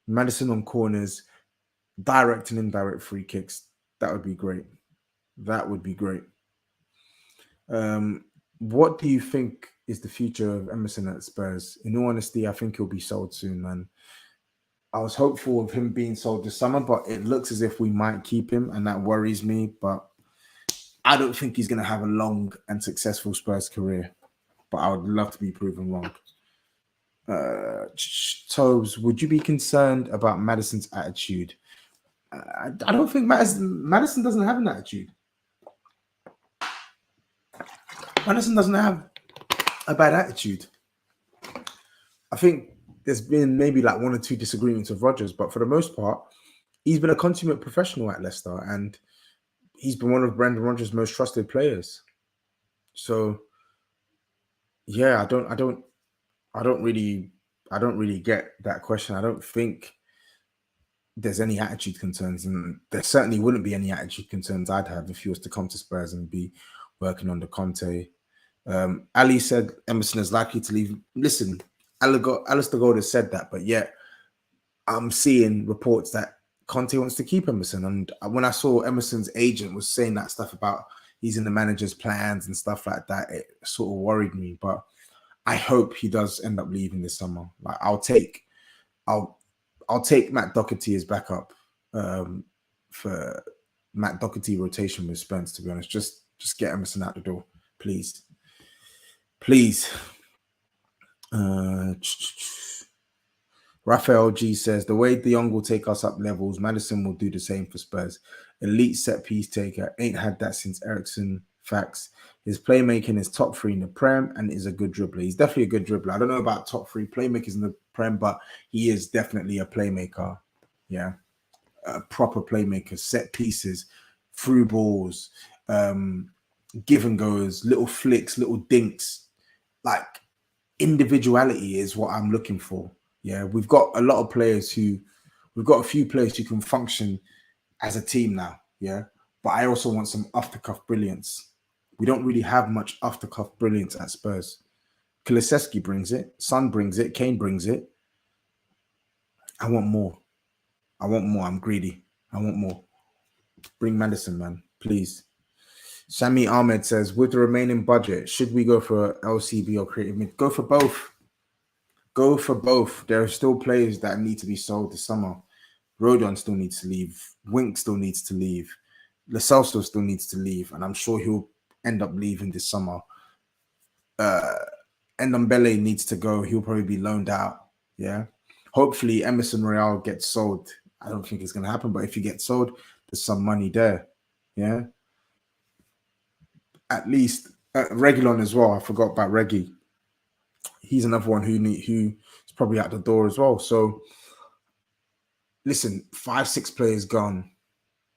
Maddison on corners, direct and indirect free kicks. That would be great. That would be great. What do you think is the future of Emerson at Spurs? In all honesty, I think he'll be sold soon, man. I was hopeful of him being sold this summer, but it looks as if we might keep him, and that worries me. But I don't think he's going to have a long and successful Spurs career. But I would love to be proven wrong. Tobes, would you be concerned about Maddison's attitude? I don't think Maddison doesn't have an attitude. Maddison doesn't have a bad attitude. I think there's been maybe like 1 or 2 disagreements with Rodgers, but for the most part, he's been a consummate professional at Leicester, and he's been one of Brendan Rodgers' most trusted players. So, yeah, I don't really get that question. I don't think there's any attitude concerns, and there certainly wouldn't be any attitude concerns I'd have if he was to come to Spurs and be working under Conte. Ali said Emerson is likely to leave. Listen, Alistair Gold has said that, but yet I'm seeing reports that Conte wants to keep Emerson. And when I saw Emerson's agent was saying that stuff about he's in the manager's plans and stuff like that, it sort of worried me. But I hope he does end up leaving this summer. Like I'll take Matt Doherty as backup for Matt Doherty rotation with Spence. To be honest, just get Emerson out the door, please. Please. Raphael G says, the way De Jong will take us up levels, Maddison will do the same for Spurs. Elite set piece taker. Ain't had that since Ericsson. Facts. His playmaking is top 3 in the Prem and is a good dribbler. He's definitely a good dribbler. I don't know about top 3 playmakers in the Prem, but he is definitely a playmaker. Yeah, proper playmakers, set pieces, through balls, give and goes, little flicks, little dinks. Like individuality is what I'm looking for. Yeah, we've got a lot of players who, we've got a few players who can function as a team now. Yeah, but I also want some off the cuff brilliance. We don't really have much off the cuff brilliance at Spurs. Kulusevski brings it, Son brings it, Kane brings it. I want more. I want more. I'm greedy. I want more. Bring Maddison, man, please. Sami Ahmed says, with the remaining budget, should we go for LCB or creative mid? Go for both. Go for both. There are still players that need to be sold this summer. Rodon still needs to leave. Wink still needs to leave. Lo Celso still needs to leave. And I'm sure he'll end up leaving this summer. Ndombele needs to go. He'll probably be loaned out. Yeah. Hopefully Emerson Royale gets sold. I don't think it's going to happen, but if he gets sold, there's some money there. Yeah. At least Reguilon as well. I forgot about Reggie. He's another one who's probably out the door as well. So listen, 5-6 players gone.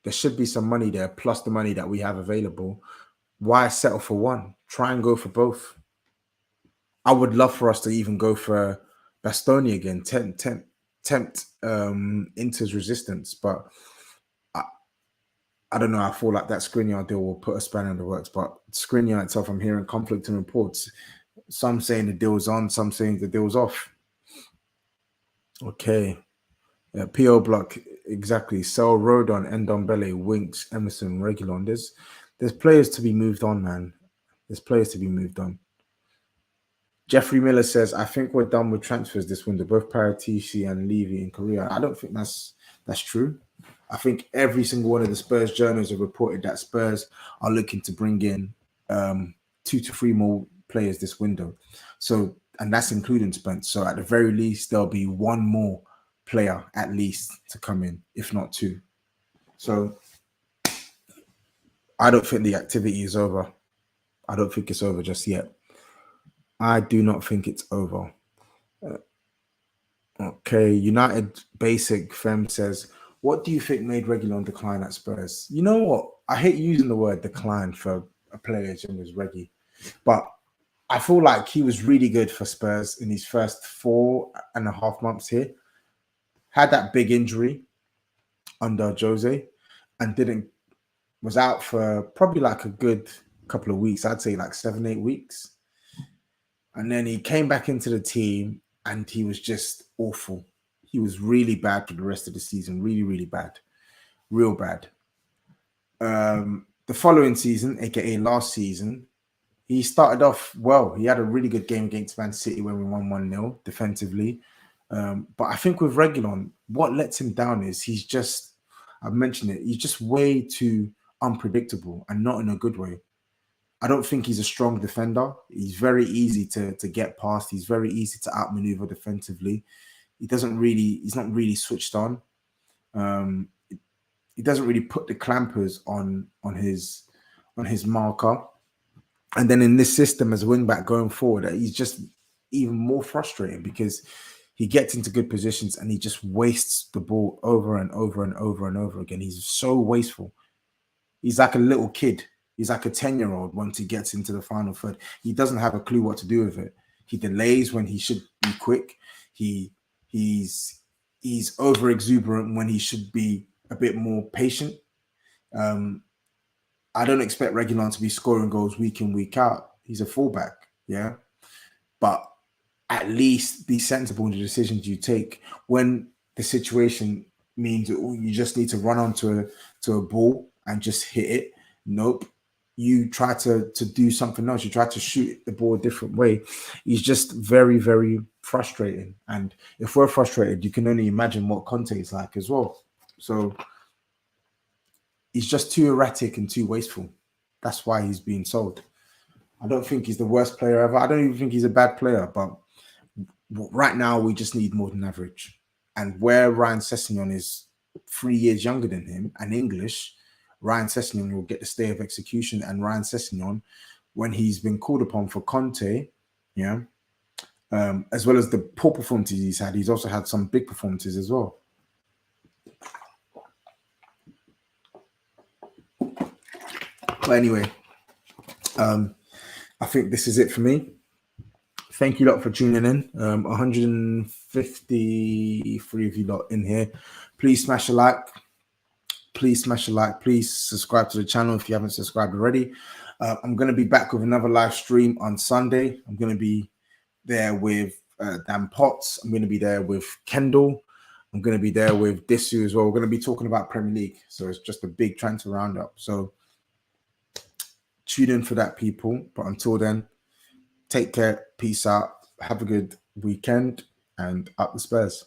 There should be some money there, plus the money that we have available. Why settle for one? Try and go for both. I would love for us to even go for Bastoni again, tempt Inter's resistance, but I don't know. I feel like that Skriniar deal will put a spanner in the works. But Skriniar itself, I'm hearing conflicting reports. Some saying the deal's on, some saying the deal's off. Okay. Yeah, PO Block, exactly. Sell Rodon, Ndombele, Winks, Emerson, Reguilon. There's players to be moved on, man. There's players to be moved on. Jeffrey Miller says, I think we're done with transfers this window, both Paratici and Levy in Korea. I don't think that's true. I think every single one of the Spurs journals have reported that Spurs are looking to bring in 2 to 3 more players this window. So, and that's including Spence. So at the very least, there'll be 1 more player at least to come in, if not 2. So I don't think the activity is over. I don't think it's over just yet. I do not think it's over. Okay, United Basic Fem says, what do you think made Reguilon decline at Spurs? You know what? I hate using the word decline for a player as Reggie, but I feel like he was really good for Spurs in his first 4.5 months here. Had that big injury under Jose and was out for probably like a good couple of weeks. I'd say like 7-8 weeks. And then he came back into the team and he was just awful. He was really bad for the rest of the season. Really, really bad. Real bad. The following season, aka last season, he started off well. He had a really good game against Man City when we won 1-0 defensively. But I think with Reguilon, what lets him down is he's just, I've mentioned it, he's just way too unpredictable and not in a good way. I don't think he's a strong defender. He's very easy to get past. He's very easy to outmaneuver defensively. He's not really switched on. He doesn't really put the clampers on his marker. And then in this system as a wing back going forward, he's just even more frustrating because he gets into good positions and he just wastes the ball over and over and over and over again. He's so wasteful. He's like a little kid. He's like a 10-year-old once he gets into the final third. He doesn't have a clue what to do with it. He delays when he should be quick. He's over exuberant when he should be a bit more patient. I don't expect Reguilon to be scoring goals week in, week out. He's a fullback, yeah? But at least be sensible in the decisions you take when the situation means that you just need to run onto a ball and just hit it. Nope. You try to do something else. You try to shoot the ball a different way. He's just very, very frustrating. And if we're frustrated, you can only imagine what Conte is like as well. So he's just too erratic and too wasteful. That's why he's being sold. I don't think he's the worst player ever. I don't even think he's a bad player. But right now, we just need more than average. And where Ryan Sessegnon is 3 years younger than him and English, Ryan Sessegnon will get the stay of execution. And Ryan Sessegnon, when he's been called upon for Conte, yeah, as well as the poor performances he's had, he's also had some big performances as well. But anyway, I think this is it for me. Thank you lot for tuning in. 153 of you lot in here. Please smash a like. Please smash a like. Please subscribe to the channel if you haven't subscribed already. I'm going to be back with another live stream on Sunday. I'm going to be there with Dan Potts. I'm going to be there with Kendall. I'm going to be there with Disu as well. We're going to be talking about Premier League. So it's just a big transfer roundup. So tune in for that, people. But until then, take care. Peace out. Have a good weekend. And up the Spurs.